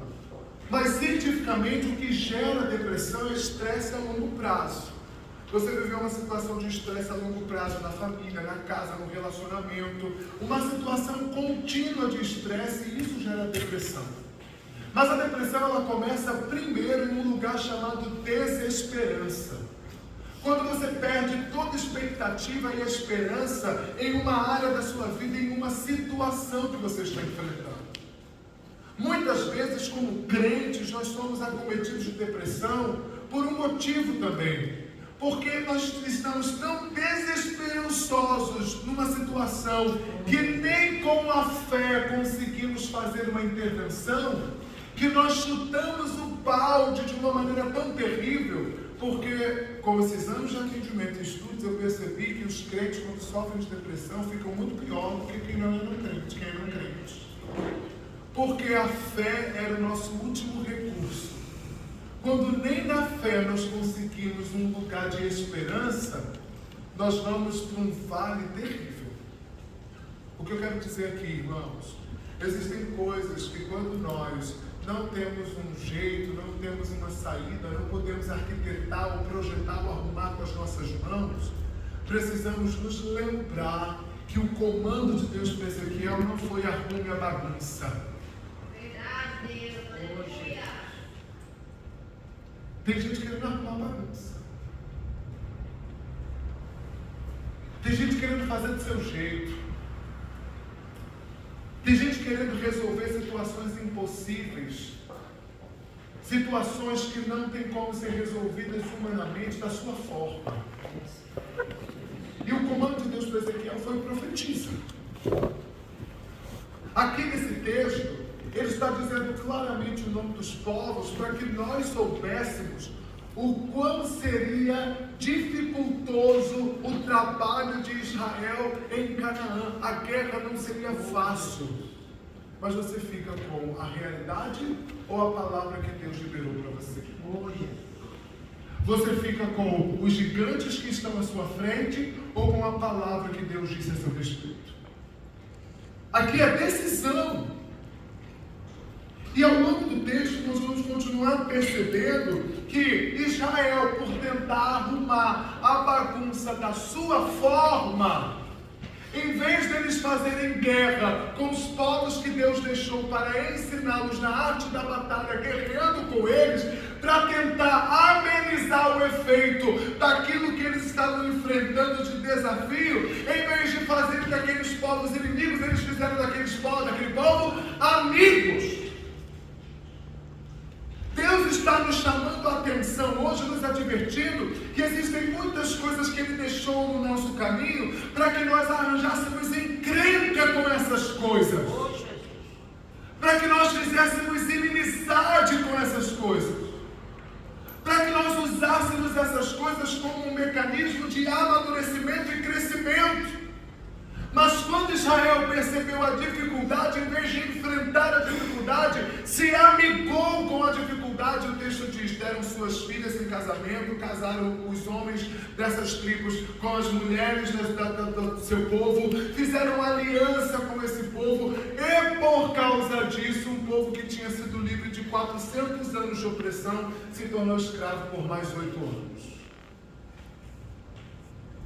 Mas cientificamente o que gera depressão é estresse a longo prazo. Você viveu uma situação de estresse a longo prazo na família, na casa, no relacionamento, uma situação contínua de estresse, e isso gera depressão. Mas a depressão ela começa primeiro em um lugar chamado desesperança. Quando você perde toda expectativa e esperança em uma área da sua vida, em uma situação que você está enfrentando. Muitas vezes, como crentes, nós somos acometidos de depressão por um motivo também. Porque nós estamos tão desesperançosos numa situação que nem com a fé conseguimos fazer uma intervenção, que nós chutamos o balde de uma maneira tão terrível, porque com esses anos de atendimento e estudos eu percebi que os crentes, quando sofrem de depressão, ficam muito pior do que quem não é crente. Porque a fé era o nosso último recurso. Quando nem na fé nós conseguimos um lugar de esperança, nós vamos para um vale terrível. O que eu quero dizer aqui, irmãos, existem coisas que quando nós não temos um jeito, não temos uma saída, não podemos arquitetar ou projetar ou arrumar com as nossas mãos, precisamos nos lembrar que o comando de Deus para Ezequiel não foi arrume a bagunça. Tem gente querendo arrumar bagunça. Tem gente querendo fazer do seu jeito. Tem gente querendo resolver situações impossíveis. situações que não têm como ser resolvidas humanamente da sua forma. E o comando de Deus para Ezequiel foi: profetiza. Aqui nesse texto, ele está dizendo claramente o nome dos povos para que nós soubéssemos o quão seria dificultoso o trabalho de Israel em Canaã. A guerra não seria fácil. Mas você fica com a realidade ou a palavra que Deus liberou para você? Você fica com os gigantes que estão à sua frente ou com a palavra que Deus disse a seu respeito? Aqui é decisão. E ao longo do texto nós vamos continuar percebendo que Israel, por tentar arrumar a bagunça da sua forma, em vez deles fazerem guerra com os povos que Deus deixou para ensiná-los na arte da batalha, guerreando com eles, para tentar amenizar o efeito daquilo que eles estavam enfrentando de desafio, em vez de fazerem daqueles povos inimigos, eles fizeram daquele povo amigos. Deus está nos chamando a atenção hoje, nos advertindo que existem muitas coisas que Ele deixou no nosso caminho para que nós arranjássemos encrenca com essas coisas, para que nós fizéssemos inimizade com essas coisas, para que nós usássemos essas coisas como um mecanismo de amadurecimento e crescimento. Mas quando Israel percebeu a dificuldade, em vez de enfrentar a dificuldade, se amigou com a dificuldade. O texto diz: deram suas filhas em casamento, casaram os homens dessas tribos com as mulheres do seu povo, fizeram aliança com esse povo, e por causa disso, um povo que tinha sido livre de 400 anos de opressão, se tornou escravo por mais 8 anos.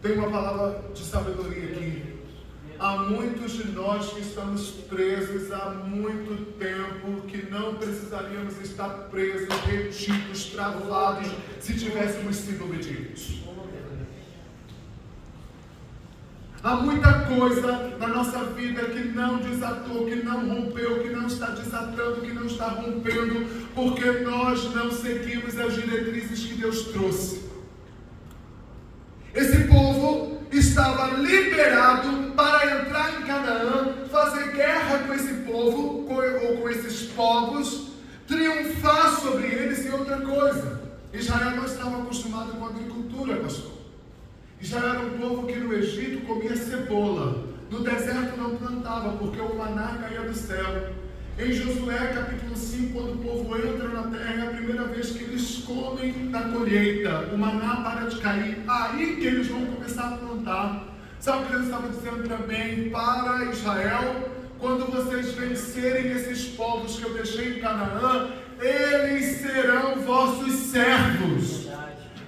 Tem uma palavra de sabedoria aqui. Há muitos de nós que estamos presos há muito tempo, que não precisaríamos estar presos, retidos, travados, se tivéssemos sido obedientes. Há muita coisa na nossa vida que não desatou, que não rompeu, que não está desatando, que não está rompendo, porque nós não seguimos as diretrizes que Deus trouxe. Esse povo estava liberado para entrar em Canaã, fazer guerra com esse povo, ou com esses povos, triunfar sobre eles. E outra coisa, Israel não estava acostumado com a agricultura, pastor. Israel era um povo que no Egito comia cebola, no deserto não plantava, porque o maná caía do céu. Em Josué capítulo 5, quando o povo entra na terra, é a primeira vez que eles comem da colheita, o maná para de cair, aí que eles vão começar a plantar. Sabe o que Deus estava dizendo também para Israel? Quando vocês vencerem esses povos que eu deixei em Canaã, eles serão vossos servos.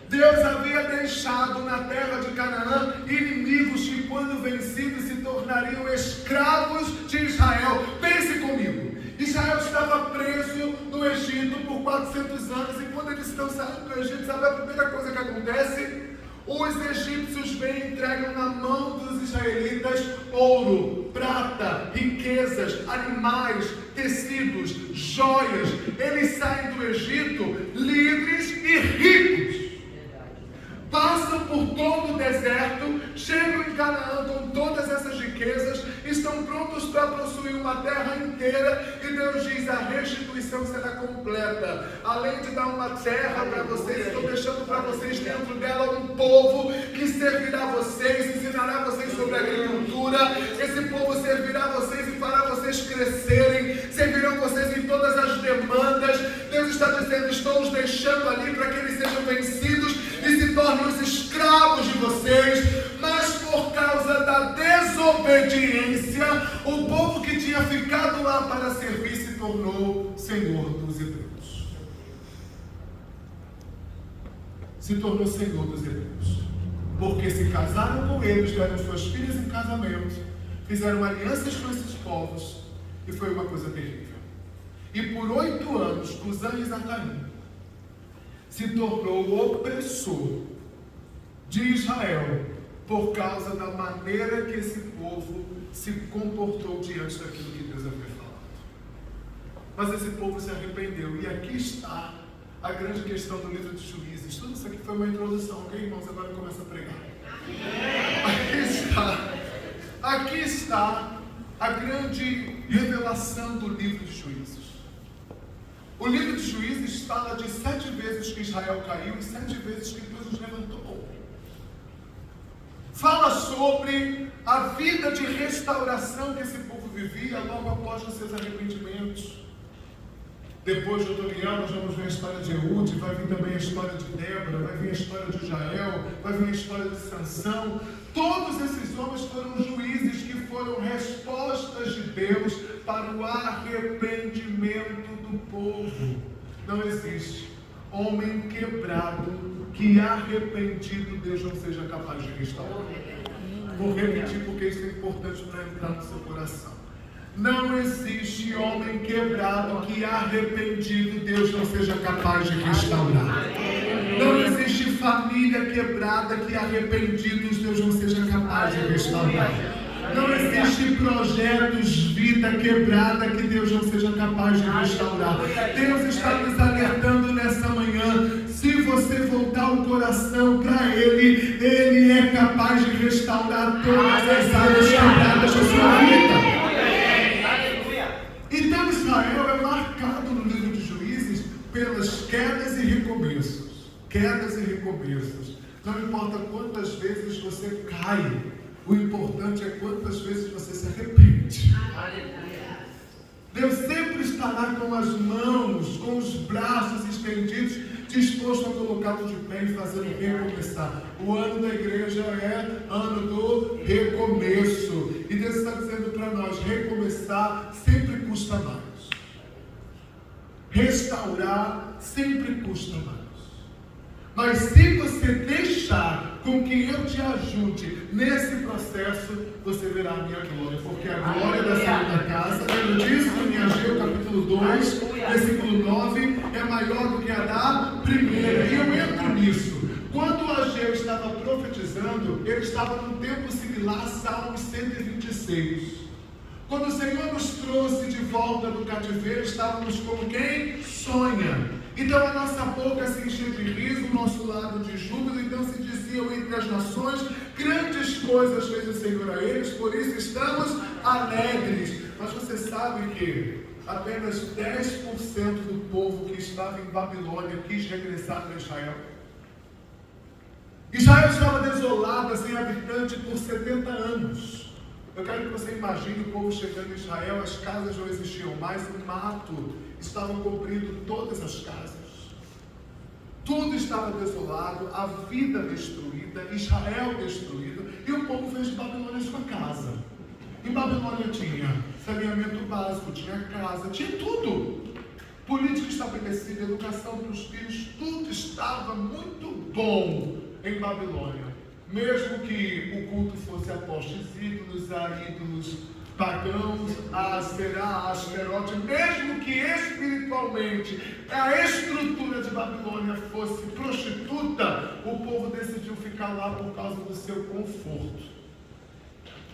Deus havia deixado na terra de Canaã inimigos que, quando vencidos, se tornariam escravos de Israel. Pense comigo. Israel estava preso no Egito por 400 anos, e quando eles estão saindo do Egito, sabe a primeira coisa que acontece? Os egípcios vêm e entregam na mão dos israelitas ouro, prata, riquezas, animais, tecidos, joias. Eles saem do Egito livres e ricos. Passam por todo o deserto, chegam em Canaã com todas essas riquezas, estão prontos para possuir uma terra inteira, e Deus diz: a restituição será completa. Além de dar uma terra para vocês, estou deixando para vocês dentro dela um povo que servirá a vocês, ensinará vocês sobre a agricultura. Esse povo servirá a vocês e fará vocês crescerem, servirão vocês em todas as demandas. Deus está dizendo: estou os deixando ali para que eles sejam vencidos e se tornem os escravos de vocês. Mas por causa da desobediência, o povo que tinha ficado lá para servir se tornou senhor dos hebreus. Se tornou senhor dos hebreus, porque se casaram com eles, deram suas filhas em casamento, fizeram alianças com esses povos, e foi uma coisa terrível. E por 8 anos, Cusã e Zartaim se tornou o opressor de Israel, por causa da maneira que esse povo se comportou diante daquilo que Deus havia falado. Mas esse povo se arrependeu, e aqui está a grande questão do livro de Juízes. Tudo isso aqui foi uma introdução, ok, irmãos? Agora começa a pregar. Aqui está a grande revelação do livro de Juízes. O livro de Juízes fala de 7 vezes que Israel caiu e 7 vezes que Deus os levantou. Fala sobre a vida de restauração que esse povo vivia logo após os seus arrependimentos. Depois de Otoniel, nós vamos ver a história de Eude, vai vir também a história de Débora, vai vir a história de Jael, vai vir a história de Sansão. Todos esses homens foram juízes que foram respostas de Deus para o arrependimento do povo. Não existe homem quebrado que arrependido Deus não seja capaz de restaurar. Vou repetir porque isso é importante para entrar no seu coração. Não existe homem quebrado que arrependido Deus não seja capaz de restaurar. Não existe família quebrada que arrependidos Deus não seja capaz de restaurar. Não existe projetos, vida quebrada que Deus não seja capaz de restaurar. Deus está nos alertando nessa manhã. Se você voltar o coração para Ele, Ele é capaz de restaurar todas as áreas quebradas da sua vida. Então Israel é marcado no livro de Juízes pelas quedas e recomeços. Quedas e recomeços. Não importa quantas vezes você cai, o importante é quantas vezes você se arrepende. Deus sempre estará com as mãos, com os braços estendidos, disposto a colocá-lo de pé e fazê-lo recomeçar. O ano da igreja é ano do recomeço. E Deus está dizendo para nós, recomeçar sempre custa mais. Restaurar sempre custa mais. Mas se você deixar com que eu te ajude nesse processo, você verá a minha glória. Porque a glória da segunda casa, lembra disso em Ageu capítulo 2, versículo 9, é maior do que a da primeira. E eu entro nisso. Quando Ageu estava profetizando, ele estava num tempo similar a Salmos 126. Quando o Senhor nos trouxe de volta do cativeiro, estávamos como quem sonha. Então a nossa boca se encheu de riso, o nosso lado de júbilo. Então se diziam entre as nações, grandes coisas fez o Senhor a eles, por isso estamos alegres. Mas você sabe que apenas 10% do povo que estava em Babilônia quis regressar para Israel. Israel estava desolada, sem habitante, por 70 anos. Eu quero que você imagine o povo chegando em Israel, as casas não existiam mais, o mato estava cobrindo todas as casas. Tudo estava desolado, a vida destruída, Israel destruído, e o povo fez de Babilônia sua casa. Em Babilônia tinha saneamento básico, tinha casa, tinha tudo. Política estabelecida, educação para os filhos, tudo estava muito bom em Babilônia. Mesmo que o culto fosse a postes ídolos, a ídolos pagãos, a Aserá, a Ashterote, mesmo que espiritualmente a estrutura de Babilônia fosse prostituta, o povo decidiu ficar lá por causa do seu conforto.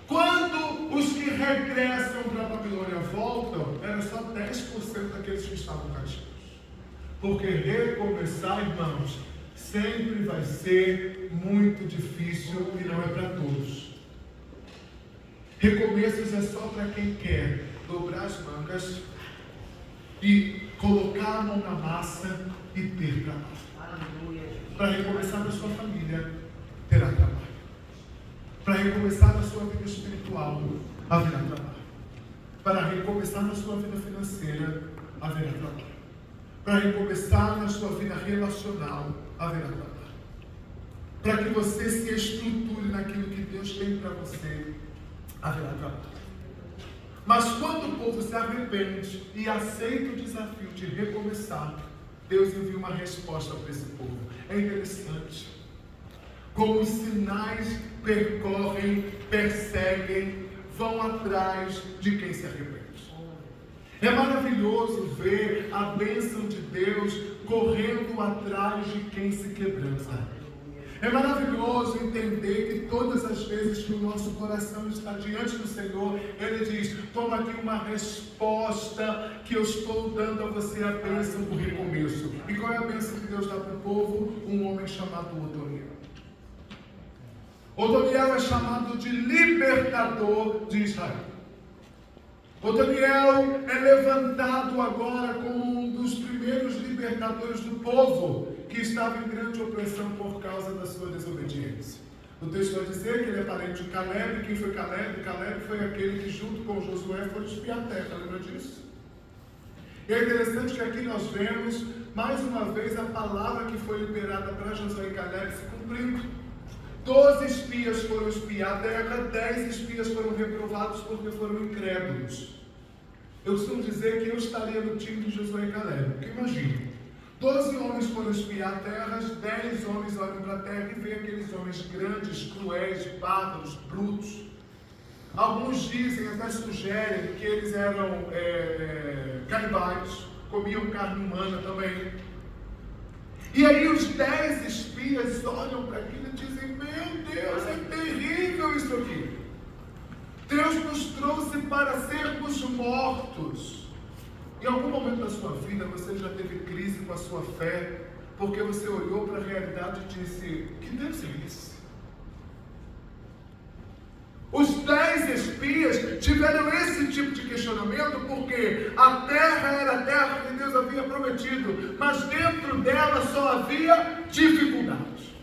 Quando os que regressam para a Babilônia voltam, era só 10% daqueles que estavam cativos. Porque recomeçar, irmãos, sempre vai ser muito difícil e não é para todos. Recomeços é só para quem quer dobrar as mangas e colocar a mão na massa e ter trabalho. Para recomeçar na sua família, terá trabalho. Para recomeçar na sua vida espiritual, haverá trabalho. Para recomeçar na sua vida financeira, haverá trabalho. Para recomeçar na sua vida relacional, haverá trabalho. Para que você se estruture naquilo que Deus tem para você, haverá trabalho. Mas quando o povo se arrepende e aceita o desafio de recomeçar, Deus envia uma resposta para esse povo. É interessante como os sinais percorrem, perseguem, vão atrás de quem se arrepende. É maravilhoso ver a bênção de Deus correndo atrás de quem se quebranta. É maravilhoso entender que todas as vezes que o nosso coração está diante do Senhor, Ele diz: toma aqui uma resposta que eu estou dando a você, a bênção do recomeço. E qual é a bênção que Deus dá para o povo? Um homem chamado Otoniel. Otoniel é chamado de libertador de Israel. Otoniel é levantado agora como um dos primeiros libertadores do povo que estava em grande opressão por causa da sua desobediência. O texto vai dizer que ele é parente de Caleb. Quem foi Caleb? Caleb foi aquele que junto com Josué foi espiar a terra, lembra disso? E é interessante que aqui nós vemos mais uma vez a palavra que foi liberada para Josué e Caleb se cumprindo. 12 espias foram espiar a terra, 10 espias foram reprovados porque foram incrédulos. Eu costumo dizer que eu estaria no time de Josué e Caleb, porque imagina, 12 homens foram espiar a terra, 10 homens olham para a terra e veem aqueles homens grandes, cruéis, bárbaros, brutos. Alguns dizem, até sugerem, que eles eram canibais, comiam carne humana também. E aí os 10 espias olham para aquilo e dizem: meu Deus, é terrível isso aqui. Deus nos trouxe para sermos mortos. Em algum momento da sua vida você já teve crise com a sua fé, porque você olhou para a realidade e disse: que Deus é esse? Os 10 espias tiveram esse tipo de questionamento porque a terra era a terra que Deus havia prometido, mas dentro dela só havia dificuldades.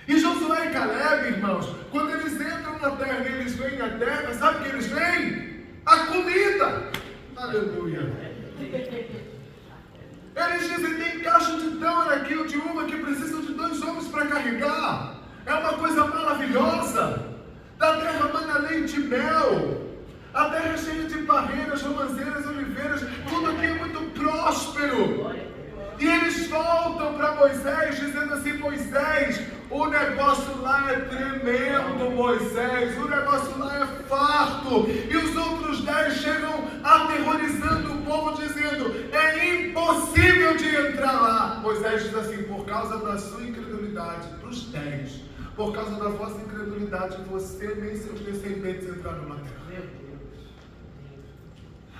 E Josué e Caleb, irmãos, quando eles entram na terra e eles veem a terra, sabe o que eles veem? A comida. Aleluia. Eles dizem: tem caixa de tâmara aqui ou de uva que precisam de 2 homens para carregar. É uma coisa maravilhosa. Da terra mana leite e mel. A terra é cheia de barreiras, romanceiras, oliveiras. Tudo aqui é muito próspero. E eles voltam para Moisés dizendo assim: Moisés, o negócio lá é tremendo, Moisés. O negócio lá é farto. E os outros 10 chegam aterrorizando o povo dizendo: é impossível de entrar lá. Moisés diz assim: por causa da sua incredulidade, para os 10, por causa da vossa incredulidade, você nem seus descendentes entraram na terra.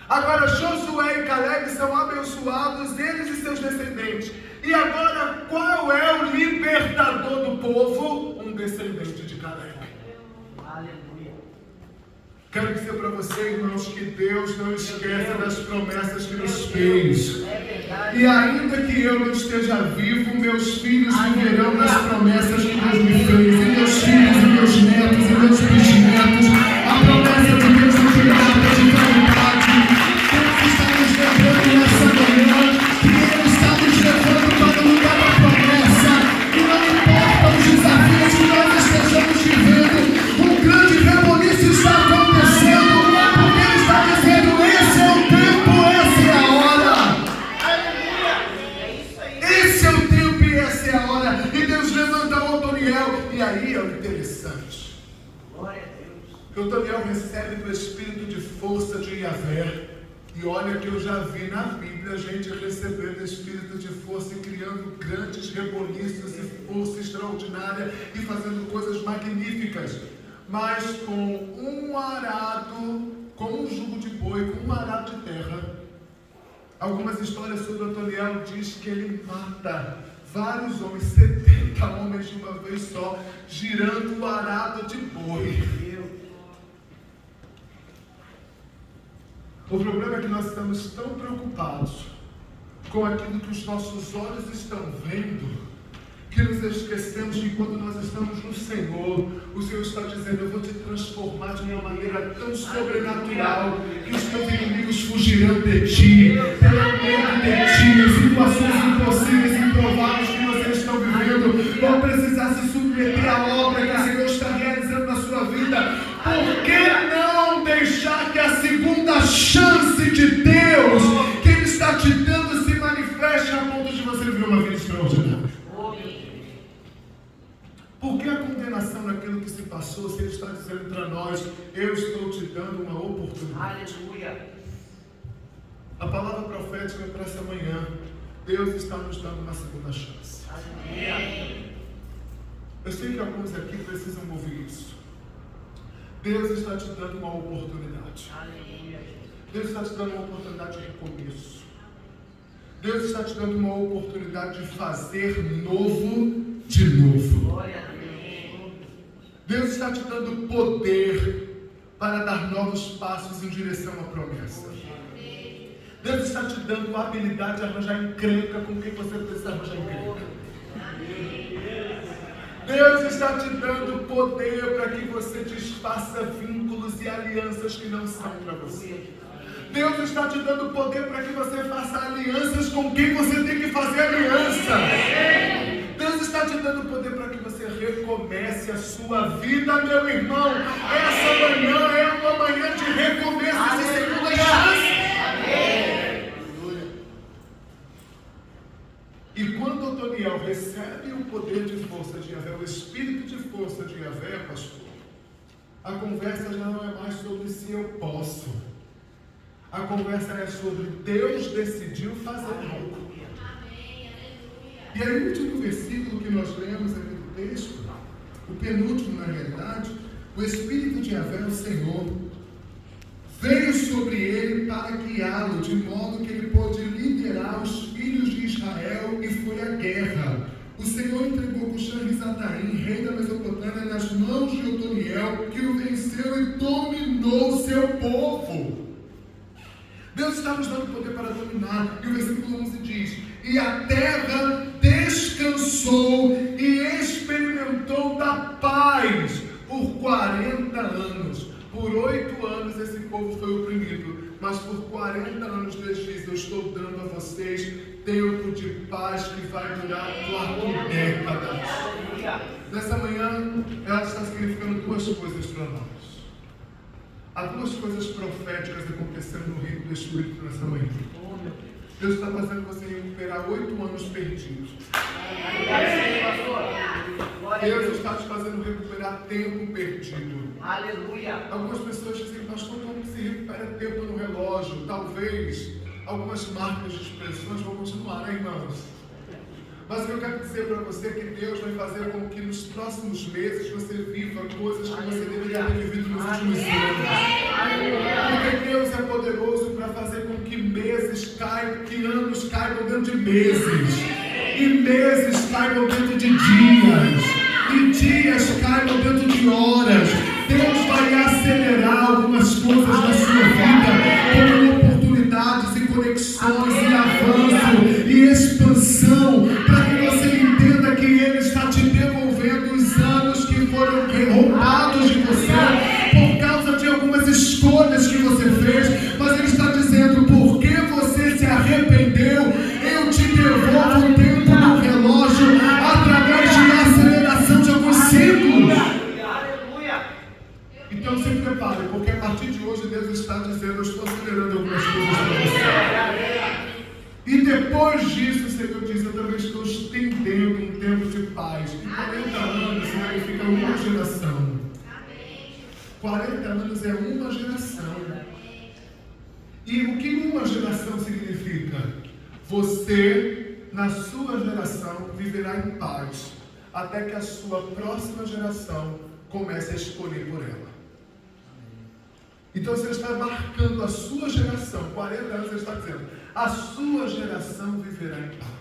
Agora Josué e Caleb são abençoados, eles e seus descendentes. E agora, qual é o libertador do povo? Um descendente de Caleb. Aleluia. Quero dizer para você, irmãos, que Deus não esquece das promessas que nos fez. E ainda que eu não esteja vivo, meus filhos viverão nas promessas que Deus me fez. E meus filhos, e meus netos, e meus bisnetos. A promessa de Deus não tem nada de verdade. Deus está nos levando nessa manhã, que Ele está nos levando para o lugar da promessa. E não importa os desafios que nós estejamos vivendo, um grande reboliço está acontecendo, porque Ele está dizendo: esse é o tempo, essa é a hora. Esse é o tempo e essa é a hora. E Deus levanta Otoniel. E aí é o interessante. Glória a Deus. Otoniel recebe do espírito de força de Yahvé. E olha que eu já vi na Bíblia gente recebendo espírito de força e criando grandes reboliços e força extraordinária e fazendo coisas magníficas. Mas com um arado, com um jugo de boi, com um arado de terra. Algumas histórias sobre Otoniel diz que ele mata vários homens, 70 homens de uma vez só, girando o arado de boi. O problema é que nós estamos tão preocupados com aquilo que os nossos olhos estão vendo, que nos esquecemos que quando nós estamos no Senhor, o Senhor está dizendo: eu vou te transformar de uma maneira tão sobrenatural que os teus inimigos fugirão de ti, terão medo de ti. As situações impossíveis e improváveis que vocês estão vivendo vão precisar se submeter à obra que o Senhor está realizando na sua vida. Por que não deixar que a segunda chance de Deus que Ele está te dando se manifeste a ponto de você viver uma vida extraordinária? Por que a condenação daquilo que se passou, se Ele está dizendo para nós: eu estou te dando uma oportunidade? Aleluia. A palavra profética para essa manhã: Deus está nos dando uma segunda chance. Aleluia. Eu sei que alguns aqui precisam ouvir isso. Deus está te dando uma oportunidade. Deus está te dando uma oportunidade de recomeço. Deus está te dando uma oportunidade de fazer novo de novo. Deus está te dando poder para dar novos passos em direção à promessa. Deus está te dando a habilidade de arranjar encrenca com quem você precisa arranjar encrenca. Deus está te dando poder para que você desfaça vínculos e alianças que não são para você. Deus está te dando poder para que você faça alianças com quem você tem que fazer aliança. Deus está te dando poder para que você recomece a sua vida, meu irmão. Essa manhã é uma manhã de recomeço e segunda chance. E quando Otoniel recebe o poder de força de Yahvé, o espírito de força de Yahvé, pastor, a conversa já não é mais sobre se eu posso. A conversa é sobre Deus decidiu fazer algo. E aí o último versículo que nós lemos aqui do texto, o penúltimo na realidade, o Espírito de Yahvé, o Senhor, veio sobre ele para guiá-lo, de modo que ele pôde liderar os filhos de Israel e foi à guerra. O Senhor entregou Cuxã-Risataim, rei da Mesopotâmia, nas mãos de Otoniel, que o venceu e dominou o seu povo. Deus está nos dando poder para dominar. E o versículo 11 diz: e a terra descansou e experimentou da paz por 40 anos. Por 8 anos esse povo foi oprimido, mas por 40 anos Deus diz: eu estou dando a vocês tempo de paz que vai durar 4 décadas. Nessa manhã, ela está significando 2 coisas para nós. Há 2 coisas proféticas acontecendo no reino do Espírito nessa manhã. Deus está fazendo você recuperar 8 anos perdidos. Deus está te fazendo recuperar tempo perdido. Aleluia. Algumas pessoas dizem: pastor, como se recupera tempo no relógio? Talvez algumas marcas de expressões vão continuar, né, irmãos? Mas o que eu quero dizer para você é que Deus vai fazer com que nos próximos meses você viva coisas que você deveria ter vivido nos últimos anos. Porque Deus é poderoso para fazer com que anos caibam dentro de meses. E meses caibam dentro de dias. E dias caibam dentro de horas. Deus vai acelerar algumas coisas na sua vida, como oportunidades e conexões e avanço e expansão, para que você entenda que Ele está te devolvendo os anos que foram roubados de você por causa de algumas escolhas que você fez. Mas Ele está dizendo: porque você se arrependeu, eu te devolvo o tempo no relógio através de uma aceleração de alguns ciclos. Então se prepare, porque a partir de hoje Deus está dizendo: eu estou acelerando algumas coisas para você. E depois disso o Senhor diz: eu também estou estendendo um tempo de paz. E 40 anos significa uma geração. 40 anos é uma geração. E o que uma geração significa? Você, na sua geração, viverá em paz, até que a sua próxima geração comece a escolher por ela. Então você está marcando a sua geração. 40 anos ele está dizendo: a sua geração viverá em paz.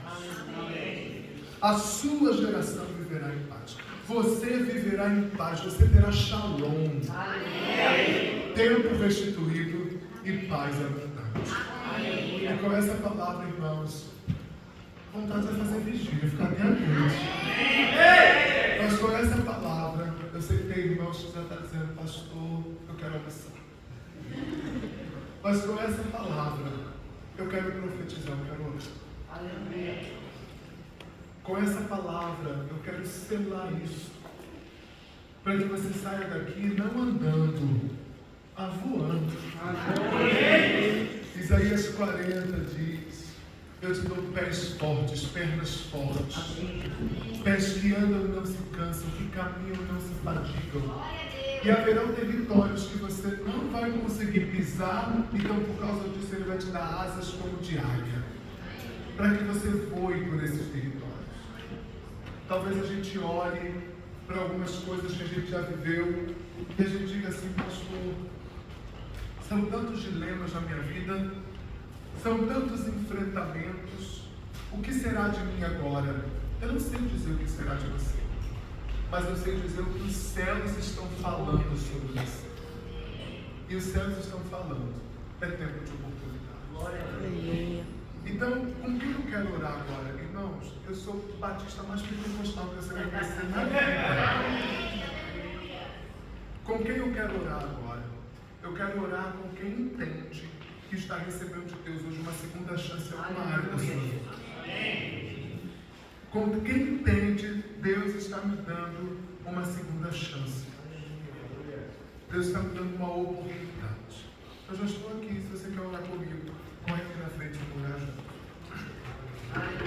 A sua geração viverá em paz. Você viverá em paz. Você terá shalom. Tempo restituído e paz abundante. E com essa palavra, irmãos, vontade de fazer vigília, ficar até a noite. Mas com essa palavra, eu sei que tem irmãos que já estão dizendo: pastor, eu quero almoçar. Mas com essa palavra, eu quero profetizar, eu quero orar. Com essa palavra, eu quero selar isso, para que você saia daqui não andando, a voando. Isaías 40 diz: eu te dou pés fortes, pernas fortes, pés que andam e não se cansam, que caminham e não se fatigam. E haverão territórios que você não vai conseguir pisar, então por causa disso Ele vai te dar asas como de águia, para que você voe por esses territórios. Talvez a gente ore para algumas coisas que a gente já viveu, e a gente diga assim, pastor, são tantos dilemas na minha vida, são tantos enfrentamentos, o que será de mim agora? Eu não sei dizer o que será de você, mas eu sei dizer o que os céus estão falando sobre você. E os céus estão falando, é tempo de oportunidade. Então, com quem eu quero orar agora? Irmãos, eu sou o batista mais pentecostal que você vai conhecer na vida. Com quem eu quero orar agora? Eu quero orar com quem entende que está recebendo de Deus hoje uma segunda chance em alguma área da sua vida. Com quem entende, Deus está me dando uma segunda chance. Deus está me dando uma oportunidade. Eu já estou aqui, se você quer orar comigo.